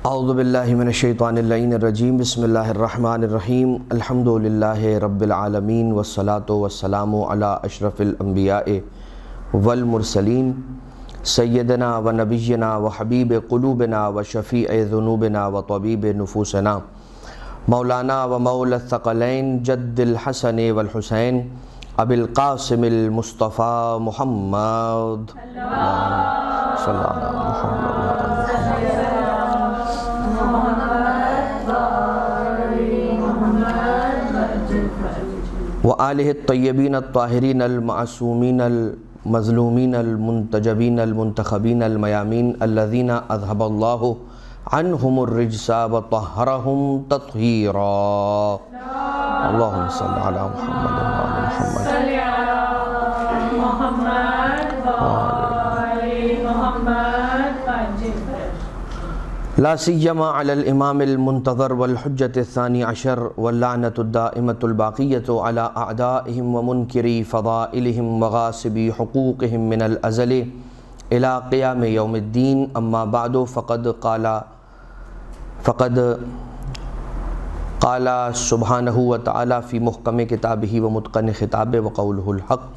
اعوذ باللہ من الشیطان اللعین الرجیم بسم اللہ الرحمن الرحیم الحمدللہ رب العالمین والصلاة والسلام علی اشرف الانبیاء والمرسلین سیدنا و نبینا و حبیب قلوبنا و شفیع ذنوبنا و طبیب نفوسنا مولانا و مولا الثقلین جد الحسن والحسین ابی القاسم المصطفیٰ محمد صلی اللہ علیہ محمد وآلہ الطیبین الطاہرین المعصومین المظلومین المنتجبین المنتخبین المیامین الذین اذہب اللہ عنہم الرجس وطہرہم تطہیرا اللہم صلی علی محمد لا سیما علی الامام المنتظر والحجة الثانی عشر واللعنة الدائمة الباقیة على اعدائهم ومنکری فضائلهم وغاصبی حقوقهم من الازل الى قیام یوم الدین اما بعد فقد قال سبحانہ وتعالی فی محکم کتابہ ومتقن خطابہ وقولہ الحق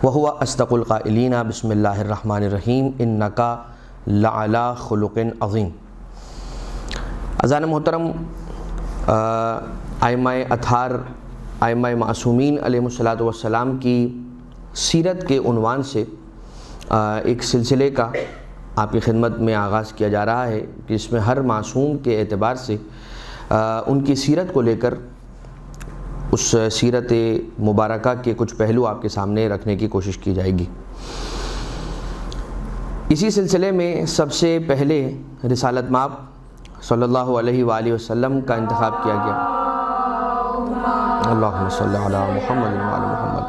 وهو اصدق القائلین بسم اللہ الرحمن الرحیم انکا لعلی خلق عظیم۔ اذان محترم، ائمہ اطہار ائمہ معصومین علیہم السلام کی سیرت کے عنوان سے ایک سلسلے کا آپ کی خدمت میں آغاز کیا جا رہا ہے کہ اس میں ہر معصوم کے اعتبار سے ان کی سیرت کو لے کر اس سیرت مبارکہ کے کچھ پہلو آپ کے سامنے رکھنے کی کوشش کی جائے گی۔ اسی سلسلے میں سب سے پہلے رسالت مآب صلی اللہ علیہ وآلہ وسلم کا انتخاب کیا گیا۔ اللہم صلی علی محمد وعلی محمد۔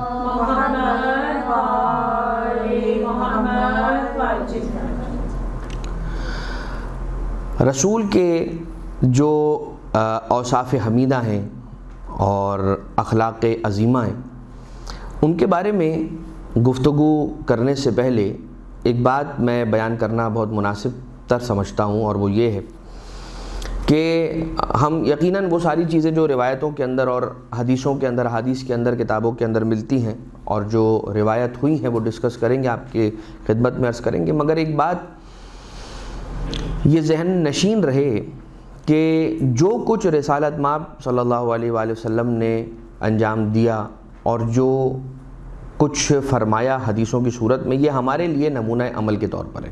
رسول کے جو اوصاف حمیدہ ہیں اور اخلاق عظیمہ ہیں، ان کے بارے میں گفتگو کرنے سے پہلے ایک بات میں بیان کرنا بہت مناسب تر سمجھتا ہوں، اور وہ یہ ہے کہ ہم یقیناً وہ ساری چیزیں جو روایتوں کے اندر اور حدیثوں کے اندر، حدیث کے اندر، کتابوں کے اندر ملتی ہیں اور جو روایت ہوئی ہیں وہ ڈسکس کریں گے، آپ کے خدمت میں عرض کریں گے، مگر ایک بات یہ ذہن نشین رہے کہ جو کچھ رسالت مآب صلی اللہ علیہ وآلہ وسلم نے انجام دیا اور جو کچھ فرمایا حدیثوں کی صورت میں، یہ ہمارے لیے نمونہ عمل کے طور پر ہے۔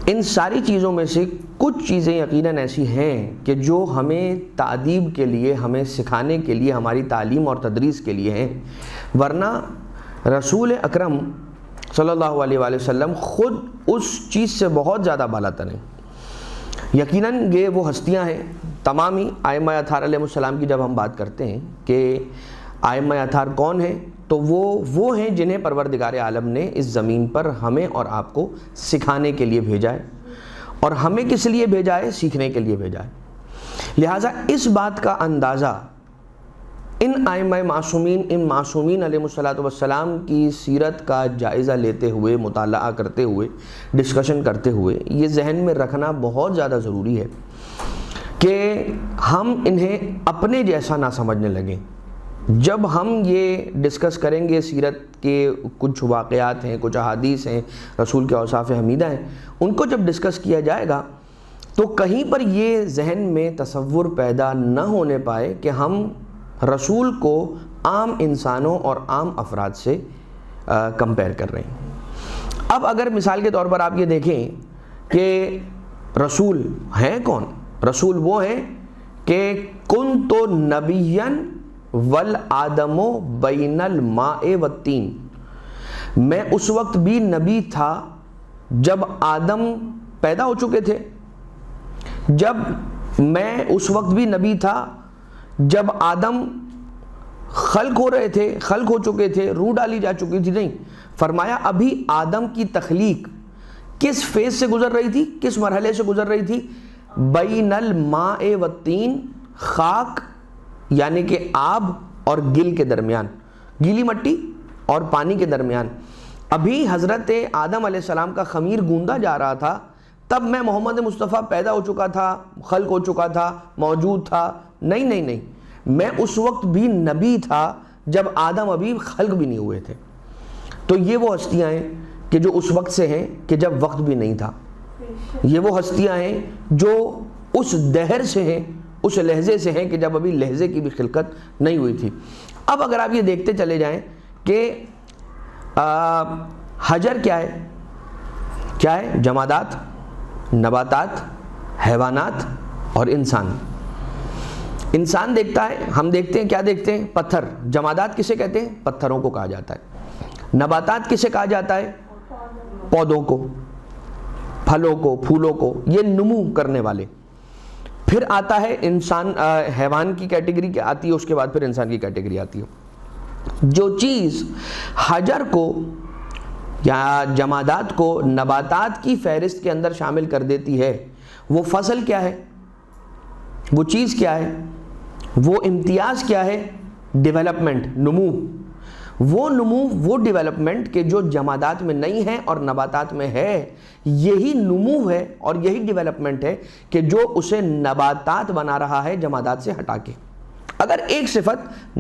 ان ساری چیزوں میں سے کچھ چیزیں یقیناً ایسی ہیں کہ جو ہمیں تعدیب کے لیے، ہمیں سکھانے کے لیے، ہماری تعلیم اور تدریس کے لیے ہیں، ورنہ رسول اکرم صلی اللہ علیہ وآلہ وسلم خود اس چیز سے بہت زیادہ بالاتر ہیں۔ یقیناً یہ وہ ہستیاں ہیں، تمام ہی ائمہ اطہار علیہ السلام کی جب ہم بات کرتے ہیں کہ ائمہ اطہار کون ہیں، تو وہ ہیں جنہیں پروردگار عالم نے اس زمین پر ہمیں اور آپ کو سکھانے کے لیے بھیجا ہے، اور ہمیں کس لیے بھیجا ہے؟ سیکھنے کے لیے بھیجا ہے۔ لہٰذا اس بات کا اندازہ ان ائمہ معصومین، ان معصومین علیہ السلام کی سیرت کا جائزہ لیتے ہوئے، مطالعہ کرتے ہوئے، ڈسکشن کرتے ہوئے یہ ذہن میں رکھنا بہت زیادہ ضروری ہے کہ ہم انہیں اپنے جیسا نہ سمجھنے لگیں۔ جب ہم یہ ڈسکس کریں گے سیرت کے کچھ واقعات ہیں، کچھ احادیث ہیں، رسول کے اوصاف حمیدہ ہیں، ان کو جب ڈسکس کیا جائے گا تو کہیں پر یہ ذہن میں تصور پیدا نہ ہونے پائے کہ ہم رسول کو عام انسانوں اور عام افراد سے کمپیئر کر رہے ہیں۔ اب اگر مثال کے طور پر آپ یہ دیکھیں کہ رسول ہیں کون؟ رسول وہ ہیں کہ کنت نبیًا والآدم بین الماء والطین، میں اس وقت بھی نبی تھا جب آدم پیدا ہو چکے تھے، میں اس وقت بھی نبی تھا جب آدم خلق ہو رہے تھے، خلق ہو چکے تھے، روح ڈالی جا چکی تھی۔ نہیں، فرمایا ابھی آدم کی تخلیق کس فیز سے گزر رہی تھی، کس مرحلے سے گزر رہی تھی؟ بین الماء والطین، خاک یعنی کہ آب اور گل کے درمیان، گیلی مٹی اور پانی کے درمیان۔ ابھی حضرت آدم علیہ السلام کا خمیر گوندا جا رہا تھا، تب میں محمد مصطفیٰ پیدا ہو چکا تھا، خلق ہو چکا تھا، موجود تھا. نہیں نہیں نہیں، میں اس وقت بھی نبی تھا جب آدم ابھی خلق بھی نہیں ہوئے تھے. تو یہ وہ ہستیاں ہیں کہ جو اس وقت سے ہیں کہ جب وقت بھی نہیں تھا. یہ وہ ہستیاں ہیں جو اس دہر سے ہیں، اس لہجے سے ہیں کہ جب ابھی لہجے کی بھی خلقت نہیں ہوئی تھی. اب اگر آپ یہ دیکھتے چلے جائیں کہ حجر کیا ہے؟ کیا ہے؟ جمادات، نباتات، حیوانات اور انسان. انسان دیکھتا ہے، ہم دیکھتے ہیں، کیا دیکھتے ہیں؟ پتھر. جمادات کسے کہتے ہیں؟ پتھروں کو کہا جاتا ہے. نباتات کسے کہا جاتا ہے؟ پودوں کو، پھلوں کو، پھولوں کو، یہ نمو کرنے والے. پھر آتا ہے انسان، حیوان کی کیٹیگری آتی ہے، اس کے بعد پھر انسان کی کیٹیگری آتی ہے. جو چیز حجر کو یا جمادات کو نباتات کی فہرست کے اندر شامل کر دیتی ہے، وہ فصل کیا ہے؟ وہ چیز کیا ہے؟ وہ امتیاز کیا ہے؟ ڈیولپمنٹ، نمو. وہ نمو، وہ ڈیولپمنٹ کہ جو جمادات میں نہیں ہے اور نباتات میں ہے، یہی نمو ہے اور یہی ڈیولپمنٹ ہے کہ جو اسے نباتات بنا رہا ہے جمادات سے ہٹا کے. اگر ایک صفت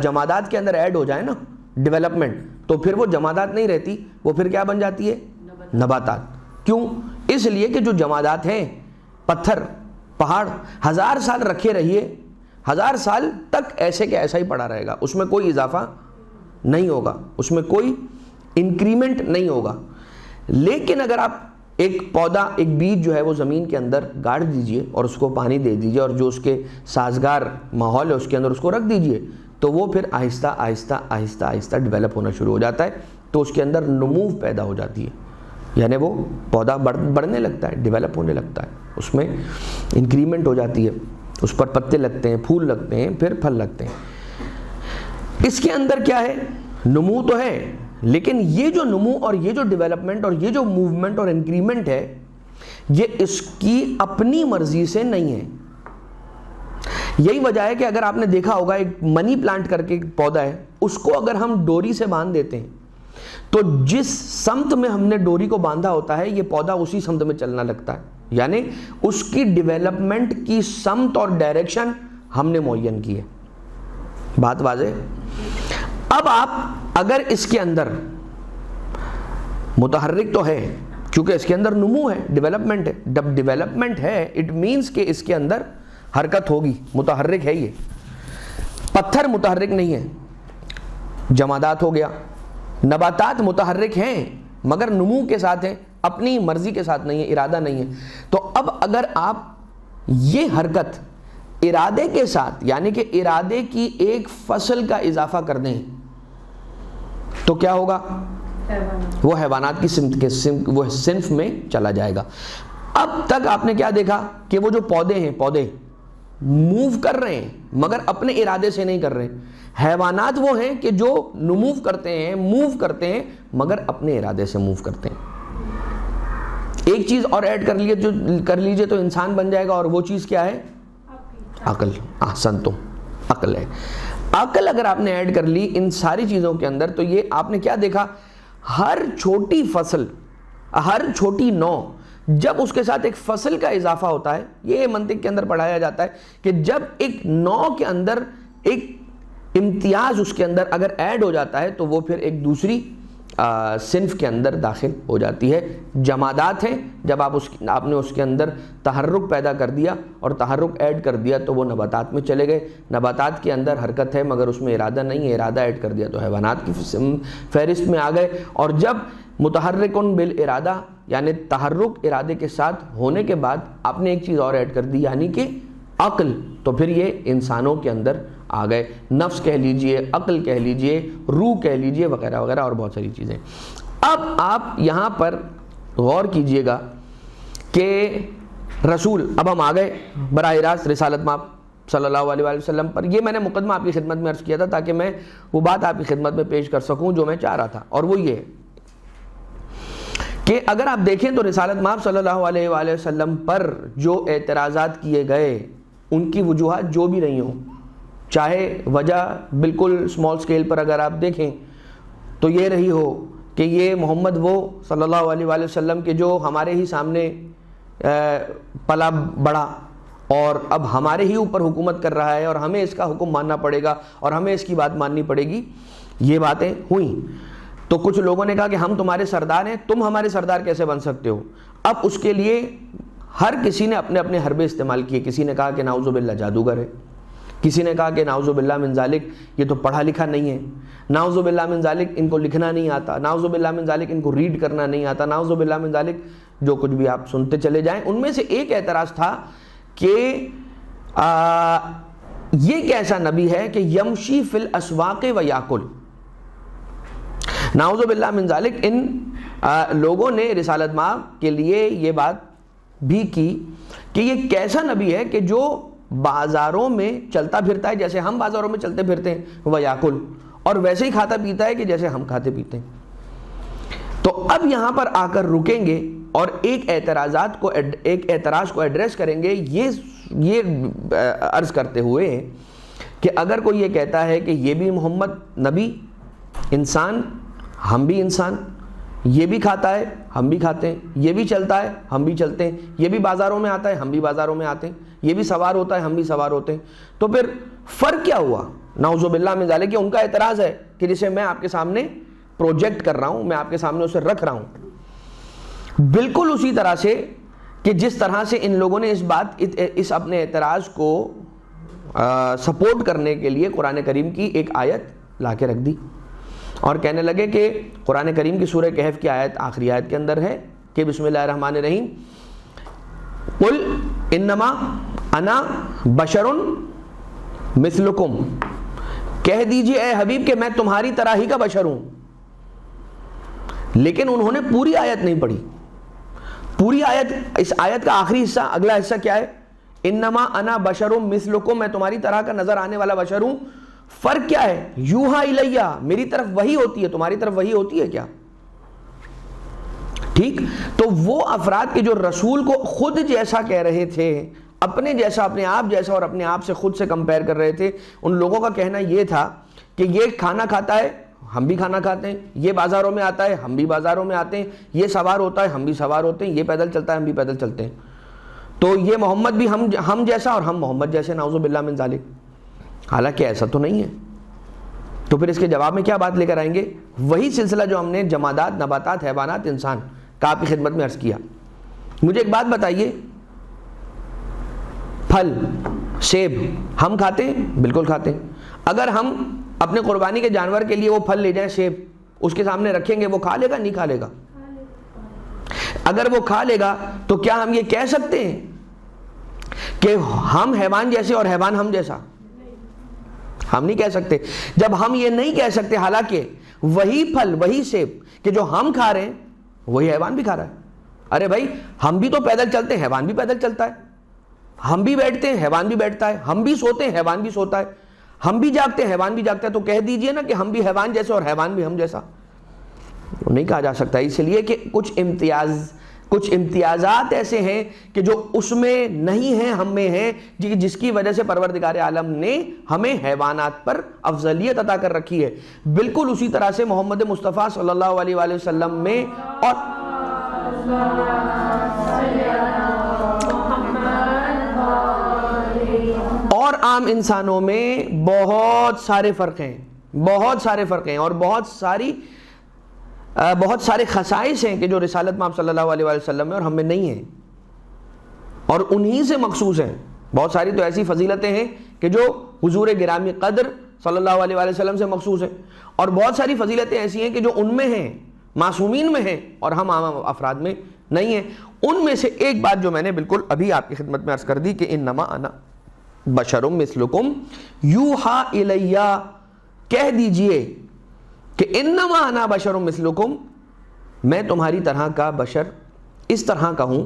جمادات کے اندر ایڈ ہو جائے نا، ڈیولپمنٹ، تو پھر وہ جمادات نہیں رہتی، وہ پھر کیا بن جاتی ہے؟ نباتات. کیوں؟ اس لیے کہ جو جمادات ہیں، پتھر، پہاڑ، 1000 سال رکھے رہیے، 1000 سال تک ایسے کہ ایسا ہی پڑا رہے گا، اس میں کوئی اضافہ نہیں ہوگا، اس میں کوئی انکریمنٹ نہیں ہوگا. لیکن اگر آپ ایک پودا، ایک بیج جو ہے وہ زمین کے اندر گاڑ دیجئے اور اس کو پانی دے دیجئے اور جو اس کے سازگار ماحول ہے اس کے اندر اس کو رکھ دیجئے، تو وہ پھر آہستہ آہستہ آہستہ آہستہ ڈیولپ ہونا شروع ہو جاتا ہے. تو اس کے اندر نمو پیدا ہو جاتی ہے، یعنی وہ پودا بڑھنے لگتا ہے، ڈیولپ ہونے لگتا ہے، اس میں انکریمنٹ ہو جاتی ہے، اس پر پتے لگتے ہیں، پھول لگتے ہیں، پھر پھل لگتے ہیں. اس کے اندر کیا ہے؟ نمو تو ہے، لیکن یہ جو نمو اور یہ جو ڈیولپمنٹ اور یہ جو موومنٹ اور انکریمنٹ ہے، یہ اس کی اپنی مرضی سے نہیں ہے. یہی وجہ ہے کہ اگر آپ نے دیکھا ہوگا ایک منی پلانٹ کر کے ایک پودا ہے، اس کو اگر ہم ڈوری سے باندھ دیتے ہیں تو جس سمت میں ہم نے ڈوری کو باندھا ہوتا ہے یہ پودا اسی سمت میں چلنا لگتا ہے. یعنی اس کی ڈیولپمنٹ کی سمت اور ڈائریکشن ہم نے معین کی ہے. بات واضح؟ اب آپ اگر اس کے اندر متحرک تو ہے، کیونکہ اس کے اندر نمو ہے، ڈیولپمنٹ ہے. جب ڈیولپمنٹ ہے اٹ مینس کہ اس کے اندر حرکت ہوگی، متحرک ہے. یہ پتھر متحرک نہیں ہے، جمادات ہو گیا. نباتات متحرک ہیں مگر نمو کے ساتھ ہیں، اپنی مرضی کے ساتھ نہیں ہے، ارادہ نہیں ہے. تو اب اگر آپ یہ حرکت ارادے کے ساتھ، یعنی کہ ارادے کی ایک فصل کا اضافہ کر دیں تو کیا ہوگا؟ وہ حیوانات کی صنف میں چلا جائے گا. اب تک آپ نے کیا دیکھا کہ وہ جو پودے ہیں، پودے موو کر رہے ہیں مگر اپنے ارادے سے نہیں کر رہے. حیوانات وہ ہیں کہ جو نمو کرتے ہیں، موو کرتے ہیں مگر اپنے ارادے سے موو کرتے ہیں. ایک چیز اور ایڈ کر لیجئے تو انسان بن جائے گا، اور وہ چیز کیا ہے؟ عقل. احسن، تو عقل ہے. عقل اگر آپ نے ایڈ کر لی ان ساری چیزوں کے اندر تو یہ آپ نے کیا دیکھا؟ ہر چھوٹی فصل، ہر چھوٹی نو، جب اس کے ساتھ ایک فصل کا اضافہ ہوتا ہے، یہ منطق کے اندر پڑھایا جاتا ہے کہ جب ایک نو کے اندر ایک امتیاز اس کے اندر اگر ایڈ ہو جاتا ہے تو وہ پھر ایک دوسری صنف کے اندر داخل ہو جاتی ہے. جمادات ہیں، جب آپ نے اس کے اندر تحرک پیدا کر دیا اور تحرک ایڈ کر دیا تو وہ نباتات میں چلے گئے. نباتات کے اندر حرکت ہے مگر اس میں ارادہ نہیں ہے، ارادہ ایڈ کر دیا تو حیوانات کی فہرست میں آ گئے. اور جب متحرکن بالارادہ، یعنی تحرک ارادے کے ساتھ ہونے کے بعد آپ نے ایک چیز اور ایڈ کر دی، یعنی کہ عقل، تو پھر یہ انسانوں کے اندر آ گئے. نفس کہہ لیجئے، عقل کہہ لیجئے، روح کہہ لیجئے، وغیرہ وغیرہ اور بہت ساری چیزیں. اب آپ یہاں پر غور کیجئے گا کہ رسول، اب ہم آ گئے براہ راست رسالت مآب صلی اللہ علیہ وآلہ وسلم پر. یہ میں نے مقدمہ آپ کی خدمت میں عرض کیا تھا تاکہ میں وہ بات آپ کی خدمت میں پیش کر سکوں جو میں چاہ رہا تھا، اور وہ یہ ہے کہ اگر آپ دیکھیں تو رسالت مآب صلی اللہ علیہ وآلہ وسلم پر جو اعتراضات کیے گئے ان کی وجوہات جو بھی رہی ہوں، چاہے وجہ بالکل اسمال سکیل پر اگر آپ دیکھیں تو یہ رہی ہو کہ یہ محمد وہ صلی اللہ علیہ وآلہ وسلم کے جو ہمارے ہی سامنے پلا بڑا اور اب ہمارے ہی اوپر حکومت کر رہا ہے اور ہمیں اس کا حکم ماننا پڑے گا اور ہمیں اس کی بات ماننی پڑے گی. یہ باتیں ہوئیں تو کچھ لوگوں نے کہا کہ ہم تمہارے سردار ہیں, تم ہمارے سردار کیسے بن سکتے ہو. اب اس کے لیے ہر کسی نے اپنے اپنے حربے استعمال کیے. کسی نے کہا کہ نعوذ باللہ جادوگر ہے, کسی نے کہا کہ نعوذ باللہ من ذالک یہ تو پڑھا لکھا نہیں ہے, نعوذ باللہ من ذالک ان کو لکھنا نہیں آتا, نعوذ باللہ من ذالک ان کو ریڈ کرنا نہیں آتا, نعوذ باللہ من ذالک جو کچھ بھی آپ سنتے چلے جائیں. ان میں سے ایک اعتراض تھا کہ یہ کیسا نبی ہے کہ یمشی فی الاسواق و یاکل. نعوذ باللہ من ذالک ان لوگوں نے رسالت مآب کے لیے یہ بات بھی کی کہ یہ کیسا نبی ہے کہ جو بازاروں میں چلتا پھرتا ہے جیسے ہم بازاروں میں چلتے پھرتے ہیں, وہ یاکل, اور ویسے ہی کھاتا پیتا ہے کہ جیسے ہم کھاتے پیتے ہیں. تو اب یہاں پر آ کر رکیں گے اور ایک اعتراض کو ایڈریس کریں گے, یہ عرض کرتے ہوئے کہ اگر کوئی یہ کہتا ہے کہ یہ بھی محمد نبی انسان, ہم بھی انسان, یہ بھی کھاتا ہے ہم بھی کھاتے ہیں, یہ بھی چلتا ہے ہم بھی چلتے ہیں, یہ بھی بازاروں میں آتا ہے ہم بھی بازاروں میں آتے ہیں, یہ بھی سوار ہوتا ہے ہم بھی سوار ہوتے ہیں, تو پھر فرق کیا ہوا؟ نعوذ باللہ من ذالک. ان کا اعتراض ہے کہ جسے میں آپ کے سامنے پروجیکٹ کر رہا ہوں, میں آپ کے سامنے اسے رکھ رہا ہوں, بالکل اسی طرح سے کہ جس طرح سے ان لوگوں نے اس اپنے اعتراض کو سپورٹ کرنے کے لیے قرآن کریم کی ایک آیت لا کے رکھ دی اور کہنے لگے کہ قرآن کریم کی سورہ کہف کی آیت آخری آیت کے اندر ہے کہ بسم اللہ الرحمن الرحیم, قل انما انا بشر مثلکم, کہہ دیجئے اے حبیب کہ میں تمہاری طرح ہی کا بشر ہوں. لیکن انہوں نے پوری آیت نہیں پڑھی. پوری آیت, اس آیت کا آخری حصہ, اگلا حصہ کیا ہے؟ انما انا بشر مثلکم, میں تمہاری طرح کا نظر آنے والا بشر ہوں. فرق کیا ہے؟ یوحا الیہ, میری طرف وحی ہوتی ہے, تمہاری طرف وحی ہوتی ہے کیا؟ ٹھیک, تو وہ افراد کے جو رسول کو خود جیسا کہہ رہے تھے, اپنے جیسا, اپنے آپ جیسا, اور اپنے آپ سے خود سے کمپیئر کر رہے تھے, ان لوگوں کا کہنا یہ تھا کہ یہ کھانا کھاتا ہے ہم بھی کھانا کھاتے ہیں, یہ بازاروں میں آتا ہے ہم بھی بازاروں میں آتے ہیں, یہ سوار ہوتا ہے ہم بھی سوار ہوتے ہیں, یہ پیدل چلتا ہے ہم بھی پیدل چلتے ہیں, تو یہ محمد بھی ہم جیسا اور ہم محمد جیسے. نعوذ باللہ من ذالک. حالانکہ ایسا تو نہیں ہے. تو پھر اس کے جواب میں کیا بات لے کر آئیں گے؟ وہی سلسلہ جو ہم نے جمادات, نباتات, حیوانات, انسان کا آپ کی خدمت میں عرض کیا. مجھے ایک بات بتائیے, پھل, سیب ہم کھاتے ہیں؟ بالکل کھاتے ہیں. اگر ہم اپنے قربانی کے جانور کے لیے وہ پھل لے جائیں, سیب اس کے سامنے رکھیں گے, وہ کھا لے گا نہیں کھا لے گا؟ اگر وہ کھا لے گا تو کیا ہم یہ کہہ سکتے ہیں کہ ہم حیوان جیسے اور حیوان ہم جیسا؟ ہم نہیں کہہ سکتے. جب ہم یہ نہیں کہہ سکتے, حالانکہ وہی پھل, وہی سیب کہ جو ہم کھا رہے ہیں وہی حیوان بھی کھا رہا ہے. ارے بھائی, ہم بھی تو پیدل چلتے ہیں, حیوان بھی پیدل چلتا ہے, ہم بھی بیٹھتے ہیں, حیوان بھی بیٹھتا ہے, ہم بھی سوتے ہیں, حیوان بھی سوتا ہے, ہم بھی جاگتے ہیں, حیوان بھی جاگتا ہے. تو کہہ دیجئے نا کہ ہم بھی حیوان جیسے اور حیوان بھی ہم جیسا. نہیں کہا جا سکتا, اس لیے کہ کچھ امتیازات ایسے ہیں کہ جو اس میں نہیں ہیں, ہم میں ہیں, جس کی وجہ سے پروردگار عالم نے ہمیں حیوانات پر افضلیت عطا کر رکھی ہے. بالکل اسی طرح سے محمد مصطفیٰ صلی اللہ علیہ وآلہ وسلم میں اور عام انسانوں میں بہت سارے فرق ہیں, بہت سارے فرق ہیں, اور بہت سارے خصائص ہیں کہ جو رسالت مآب صلی اللہ علیہ وسلم میں اور ہم میں نہیں ہیں, اور انہی سے مخصوص ہیں. بہت ساری تو ایسی فضیلتیں ہیں کہ جو حضور گرامی قدر صلی اللہ علیہ وسلم سے مخصوص ہیں, اور بہت ساری فضیلتیں ایسی ہیں کہ جو ان میں ہیں, معصومین میں ہیں, اور ہم عام افراد میں نہیں ہیں. ان میں سے ایک بات جو میں نے بالکل ابھی آپ کی خدمت میں عرض کر دی کہ انما انا بشر مثلکم یوحا الیہ, کہہ دیجئے کہ انما انا بشر مثلکم, میں تمہاری طرح کا بشر اس طرح کا ہوں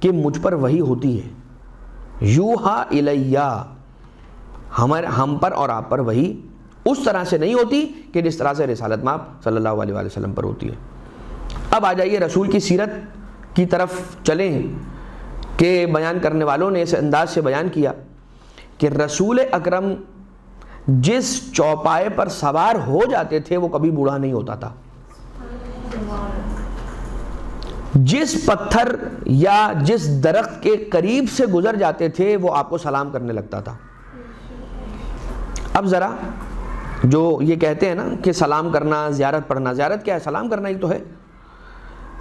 کہ مجھ پر وحی ہوتی ہے. یوحا الیہ, ہم پر اور آپ پر وحی اس طرح سے نہیں ہوتی کہ جس طرح سے رسالت مآب صلی اللہ علیہ وسلم پر ہوتی ہے. اب آ جائیے رسول کی سیرت کی طرف چلیں کہ بیان کرنے والوں نے اس انداز سے بیان کیا کہ رسول اکرم جس چوپائے پر سوار ہو جاتے تھے وہ کبھی بوڑھا نہیں ہوتا تھا. جس پتھر یا جس درخت کے قریب سے گزر جاتے تھے وہ آپ کو سلام کرنے لگتا تھا۔ اب ذرا جو یہ کہتے ہیں نا کہ سلام کرنا، زیارت پڑھنا، زیارت کیا ہے؟ سلام کرنا ہی تو ہے۔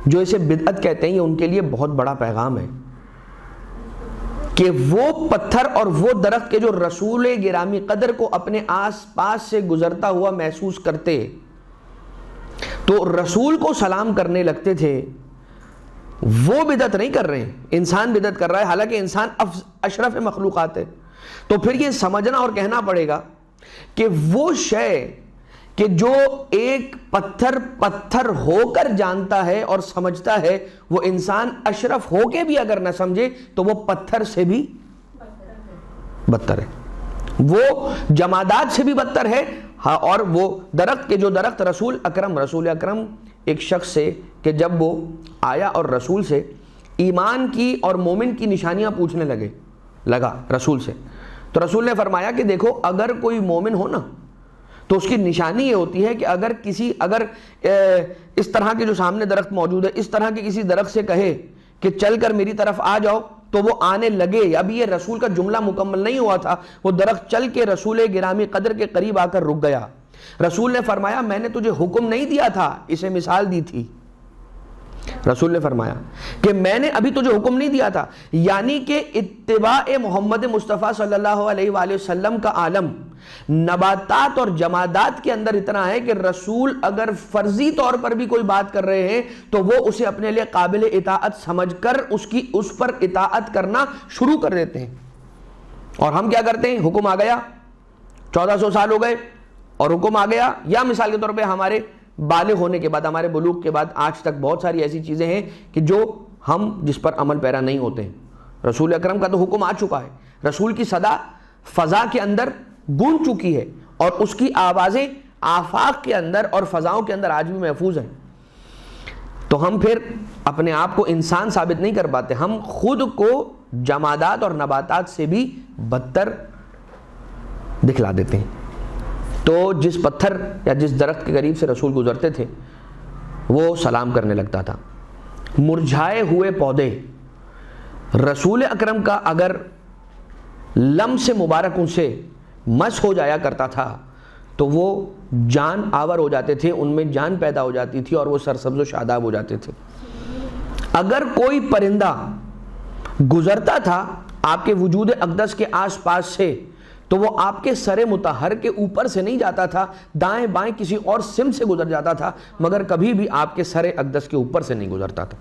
جو اسے بدعت کہتے ہیں یہ ان کے لیے بہت بڑا پیغام ہے کہ وہ پتھر اور وہ درخت کے جو رسول گرامی قدر کو اپنے آس پاس سے گزرتا ہوا محسوس کرتے تو رسول کو سلام کرنے لگتے تھے، وہ بدعت نہیں کر رہے ہیں، انسان بدعت کر رہا ہے، حالانکہ انسان اشرف مخلوقات ہے۔ تو پھر یہ سمجھنا اور کہنا پڑے گا کہ وہ شے کہ جو ایک پتھر ہو کر جانتا ہے اور سمجھتا ہے، وہ انسان اشرف ہو کے بھی اگر نہ سمجھے تو وہ پتھر سے بھی بدتر ہے، وہ جمادات سے بھی بدتر ہے۔ ہاں، اور وہ درخت کے جو درخت رسول اکرم ایک شخص سے کہ جب وہ آیا اور رسول سے ایمان کی اور مومن کی نشانیاں پوچھنے لگا رسول سے، تو رسول نے فرمایا کہ دیکھو، اگر کوئی مومن ہو نا تو اس کی نشانی یہ ہوتی ہے کہ اگر اس طرح کے جو سامنے درخت موجود ہے، اس طرح کے کسی درخت سے کہے کہ چل کر میری طرف آ جاؤ تو وہ آنے لگے۔ اب یہ رسول کا جملہ مکمل نہیں ہوا تھا، وہ درخت چل کے رسول گرامی قدر کے قریب آ کر رک گیا۔ رسول نے فرمایا میں نے تجھے حکم نہیں دیا تھا، اسے مثال دی تھی۔ رسول نے فرمایا کہ میں نے ابھی تجھے حکم نہیں دیا تھا، یعنی کہ اتباع محمد مصطفیٰ صلی اللہ علیہ وآلہ وسلم کا عالم نباتات اور جمادات کے اندر اتنا ہے کہ رسول اگر فرضی طور پر بھی کوئی بات کر رہے ہیں تو وہ اسے اپنے لیے قابل اطاعت سمجھ کر اس پر اطاعت کرنا شروع کر دیتے ہیں۔ اور ہم کیا کرتے ہیں؟ حکم آ گیا، 1400 سال ہو گئے اور حکم آ گیا، یا مثال کے طور پہ ہمارے بالغ ہونے کے بعد، ہمارے بلوغ کے بعد آج تک بہت ساری ایسی چیزیں ہیں کہ جو ہم جس پر عمل پیرا نہیں ہوتے ہیں۔ رسول اکرم کا تو حکم آ چکا ہے، رسول کی صدا فضا کے اندر گونج چکی ہے اور اس کی آوازیں آفاق کے اندر اور فضاؤں کے اندر آج بھی محفوظ ہیں۔ تو ہم پھر اپنے آپ کو انسان ثابت نہیں کر پاتے، ہم خود کو جمادات اور نباتات سے بھی بدتر دکھلا دیتے ہیں۔ تو جس پتھر یا جس درخت کے قریب سے رسول گزرتے تھے وہ سلام کرنے لگتا تھا۔ مرجھائے ہوئے پودے، رسول اکرم کا اگر لمس مبارک ان سے مس ہو جایا کرتا تھا تو وہ جان آور ہو جاتے تھے، ان میں جان پیدا ہو جاتی تھی اور وہ سرسبز و شاداب ہو جاتے تھے۔ اگر کوئی پرندہ گزرتا تھا آپ کے وجود اقدس کے آس پاس سے تو وہ آپ کے سر مطہر کے اوپر سے نہیں جاتا تھا، دائیں بائیں کسی اور سمت سے گزر جاتا تھا، مگر کبھی بھی آپ کے سر اقدس کے اوپر سے نہیں گزرتا تھا۔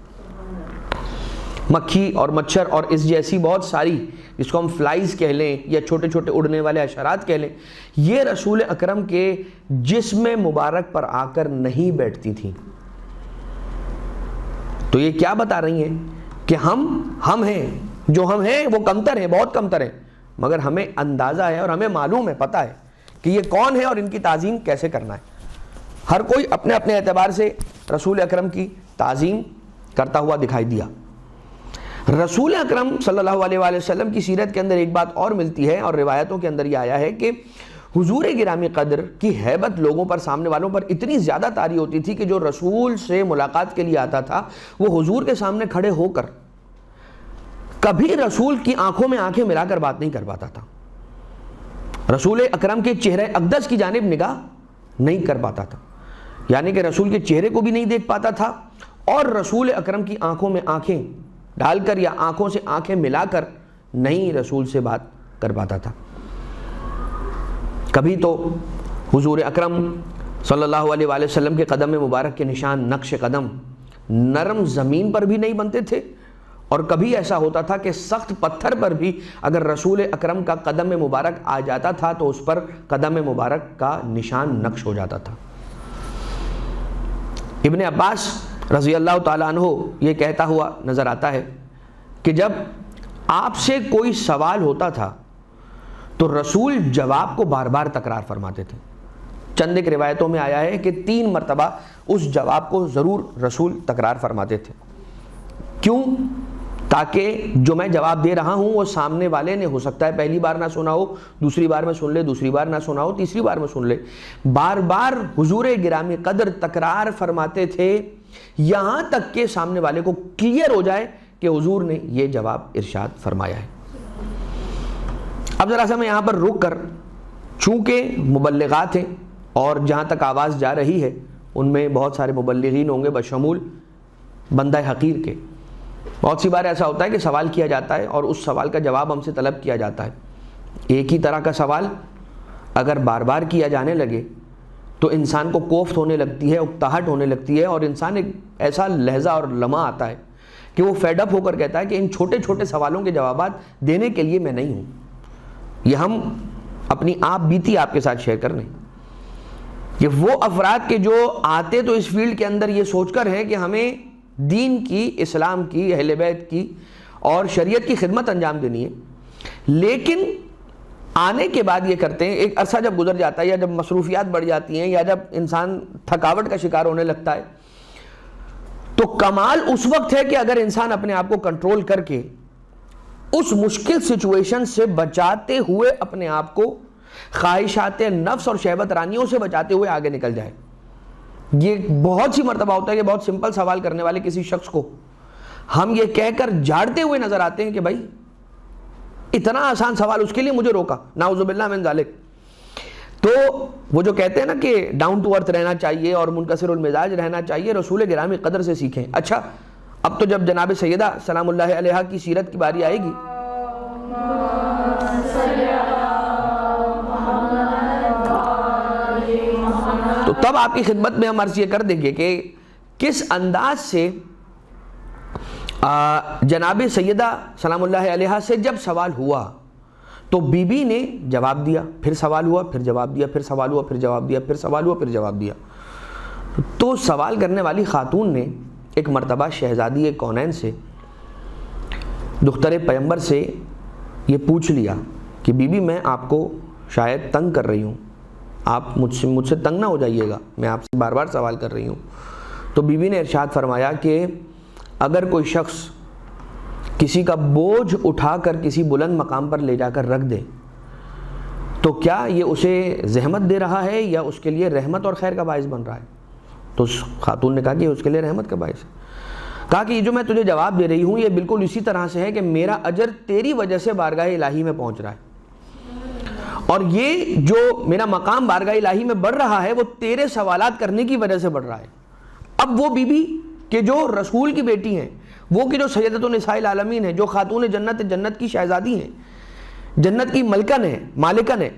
مکھی اور مچھر اور اس جیسی بہت ساری، جس کو ہم فلائز کہہ لیں یا چھوٹے چھوٹے اڑنے والے حشرات کہہ لیں، یہ رسول اکرم کے جسم مبارک پر آ کر نہیں بیٹھتی تھیں۔ تو یہ کیا بتا رہی ہیں کہ ہم ہیں، جو ہم ہیں وہ کمتر ہیں، بہت کمتر ہیں، مگر ہمیں اندازہ ہے اور ہمیں معلوم ہے، پتہ ہے کہ یہ کون ہے اور ان کی تعظیم کیسے کرنا ہے۔ ہر کوئی اپنے اپنے اعتبار سے رسول اکرم کی تعظیم کرتا ہوا دکھائی دیا۔ رسول اکرم صلی اللہ علیہ وآلہ وسلم کی سیرت کے اندر ایک بات اور ملتی ہے اور روایتوں کے اندر یہ آیا ہے کہ حضور گرامی قدر کی ہیبت لوگوں پر، سامنے والوں پر اتنی زیادہ طاری ہوتی تھی کہ جو رسول سے ملاقات کے لیے آتا تھا وہ حضور کے سامنے کھڑے ہو کر کبھی رسول کی آنکھوں میں آنکھیں ملا کر بات نہیں کر پاتا تھا، رسول اکرم کے چہرے اقدس کی جانب نگاہ نہیں کر پاتا تھا، یعنی کہ رسول کے چہرے کو بھی نہیں دیکھ پاتا تھا اور رسول اکرم کی آنکھوں میں آنکھیں ڈال کر یا آنکھوں سے آنکھیں ملا کر نہیں رسول سے بات کر پاتا تھا۔ کبھی تو حضور اکرم صلی اللہ علیہ وآلہ وسلم کے قدم مبارک کے نشان، نقش قدم نرم زمین پر بھی نہیں بنتے تھے، اور کبھی ایسا ہوتا تھا کہ سخت پتھر پر بھی اگر رسول اکرم کا قدم مبارک آ جاتا تھا تو اس پر قدم مبارک کا نشان نقش ہو جاتا تھا۔ ابن عباس رضی اللہ تعالیٰ عنہ یہ کہتا ہوا نظر آتا ہے کہ جب آپ سے کوئی سوال ہوتا تھا تو رسول جواب کو بار بار تکرار فرماتے تھے۔ چند ایک روایتوں میں آیا ہے کہ 3 مرتبہ اس جواب کو ضرور رسول تکرار فرماتے تھے۔ کیوں؟ تاکہ جو میں جواب دے رہا ہوں وہ سامنے والے نے ہو سکتا ہے پہلی بار نہ سنا ہو، دوسری بار میں سن لے، دوسری بار نہ سنا ہو، تیسری بار میں سن لے۔ بار بار حضور گرامی قدر تکرار فرماتے تھے یہاں تک کہ سامنے والے کو کلیئر ہو جائے کہ حضور نے یہ جواب ارشاد فرمایا ہے۔ اب ذرا سا میں یہاں پر رک کر، چونکہ مبلغات ہیں اور جہاں تک آواز جا رہی ہے ان میں بہت سارے مبلغین ہوں گے بشمول بندہ حقیر کے، بہت سی بار ایسا ہوتا ہے کہ سوال کیا جاتا ہے اور اس سوال کا جواب ہم سے طلب کیا جاتا ہے۔ ایک ہی طرح کا سوال اگر بار بار کیا جانے لگے تو انسان کو کوفت ہونے لگتی ہے، اکتاہٹ ہونے لگتی ہے، اور انسان ایک ایسا لہجہ اور لمحہ آتا ہے کہ وہ فیڈ اپ ہو کر کہتا ہے کہ ان چھوٹے چھوٹے سوالوں کے جوابات دینے کے لیے میں نہیں ہوں۔ یہ ہم اپنی آپ بیتی آپ کے ساتھ شیئر کر لیں کہ وہ افراد کے جو آتے تو اس فیلڈ کے اندر یہ سوچ کر ہیں کہ ہمیں دین کی، اسلام کی، اہل بیت کی اور شریعت کی خدمت انجام دینی ہے، لیکن آنے کے بعد یہ کرتے ہیں، ایک عرصہ جب گزر جاتا ہے یا جب مصروفیات بڑھ جاتی ہیں یا جب انسان تھکاوٹ کا شکار ہونے لگتا ہے تو کمال اس وقت ہے کہ اگر انسان اپنے آپ کو کنٹرول کر کے اس مشکل سچویشن سے بچاتے ہوئے اپنے آپ کو خواہشات نفس اور شہوت رانیوں سے بچاتے ہوئے آگے نکل جائے۔ یہ بہت سی مرتبہ ہوتا ہے کہ بہت سمپل سوال کرنے والے کسی شخص کو ہم یہ کہہ کر جھاڑتے ہوئے نظر آتے ہیں کہ بھائی اتنا آسان سوال، اس کے لیے مجھے روکا، نعوذ باللہ من ذالک۔ تو وہ جو کہتے ہیں نا کہ ڈاؤن ٹو ارتھ رہنا چاہیے اور منکسر المزاج رہنا چاہیے، رسول گرامی قدر سے سیکھیں۔ اچھا، اب تو جب جناب سیدہ سلام اللہ علیہا کی سیرت کی باری آئے گی تو تب آپ کی خدمت میں ہم عرض یہ کر دیں گے کہ کس انداز سے جناب سیدہ سلام اللہ علیہا سے جب سوال ہوا تو بی بی نے جواب دیا، پھر سوال ہوا، پھر جواب دیا، پھر سوال ہوا، پھر جواب دیا، پھر سوال ہوا، پھر جواب دیا۔ تو سوال کرنے والی خاتون نے ایک مرتبہ شہزادی کونین سے، دختر پیغمبر سے یہ پوچھ لیا کہ بی بی میں آپ کو شاید تنگ کر رہی ہوں، آپ مجھ سے تنگ نہ ہو جائیے گا، میں آپ سے بار بار سوال کر رہی ہوں۔ تو بی بی نے ارشاد فرمایا کہ اگر کوئی شخص کسی کا بوجھ اٹھا کر کسی بلند مقام پر لے جا کر رکھ دے تو کیا یہ اسے زحمت دے رہا ہے یا اس کے لیے رحمت اور خیر کا باعث بن رہا ہے؟ تو اس خاتون نے کہا کہ اس کے لیے رحمت کا باعث ہے۔ کہا کہ یہ جو میں تجھے جواب دے رہی ہوں یہ بالکل اسی طرح سے ہے کہ میرا اجر تیری وجہ سے بارگاہ الہی میں پہنچ رہا ہے، اور یہ جو میرا مقام بارگاہ الہی میں بڑھ رہا ہے وہ تیرے سوالات کرنے کی وجہ سے بڑھ رہا ہے۔ اب وہ بی بی کہ جو رسول کی بیٹی ہیں، وہ کہ جو سیدۃ النساء العالمین ہیں، جو خاتون جنت، جنت کی شہزادی ہیں، جنت کی ملکن ہیں، مالکن ہیں،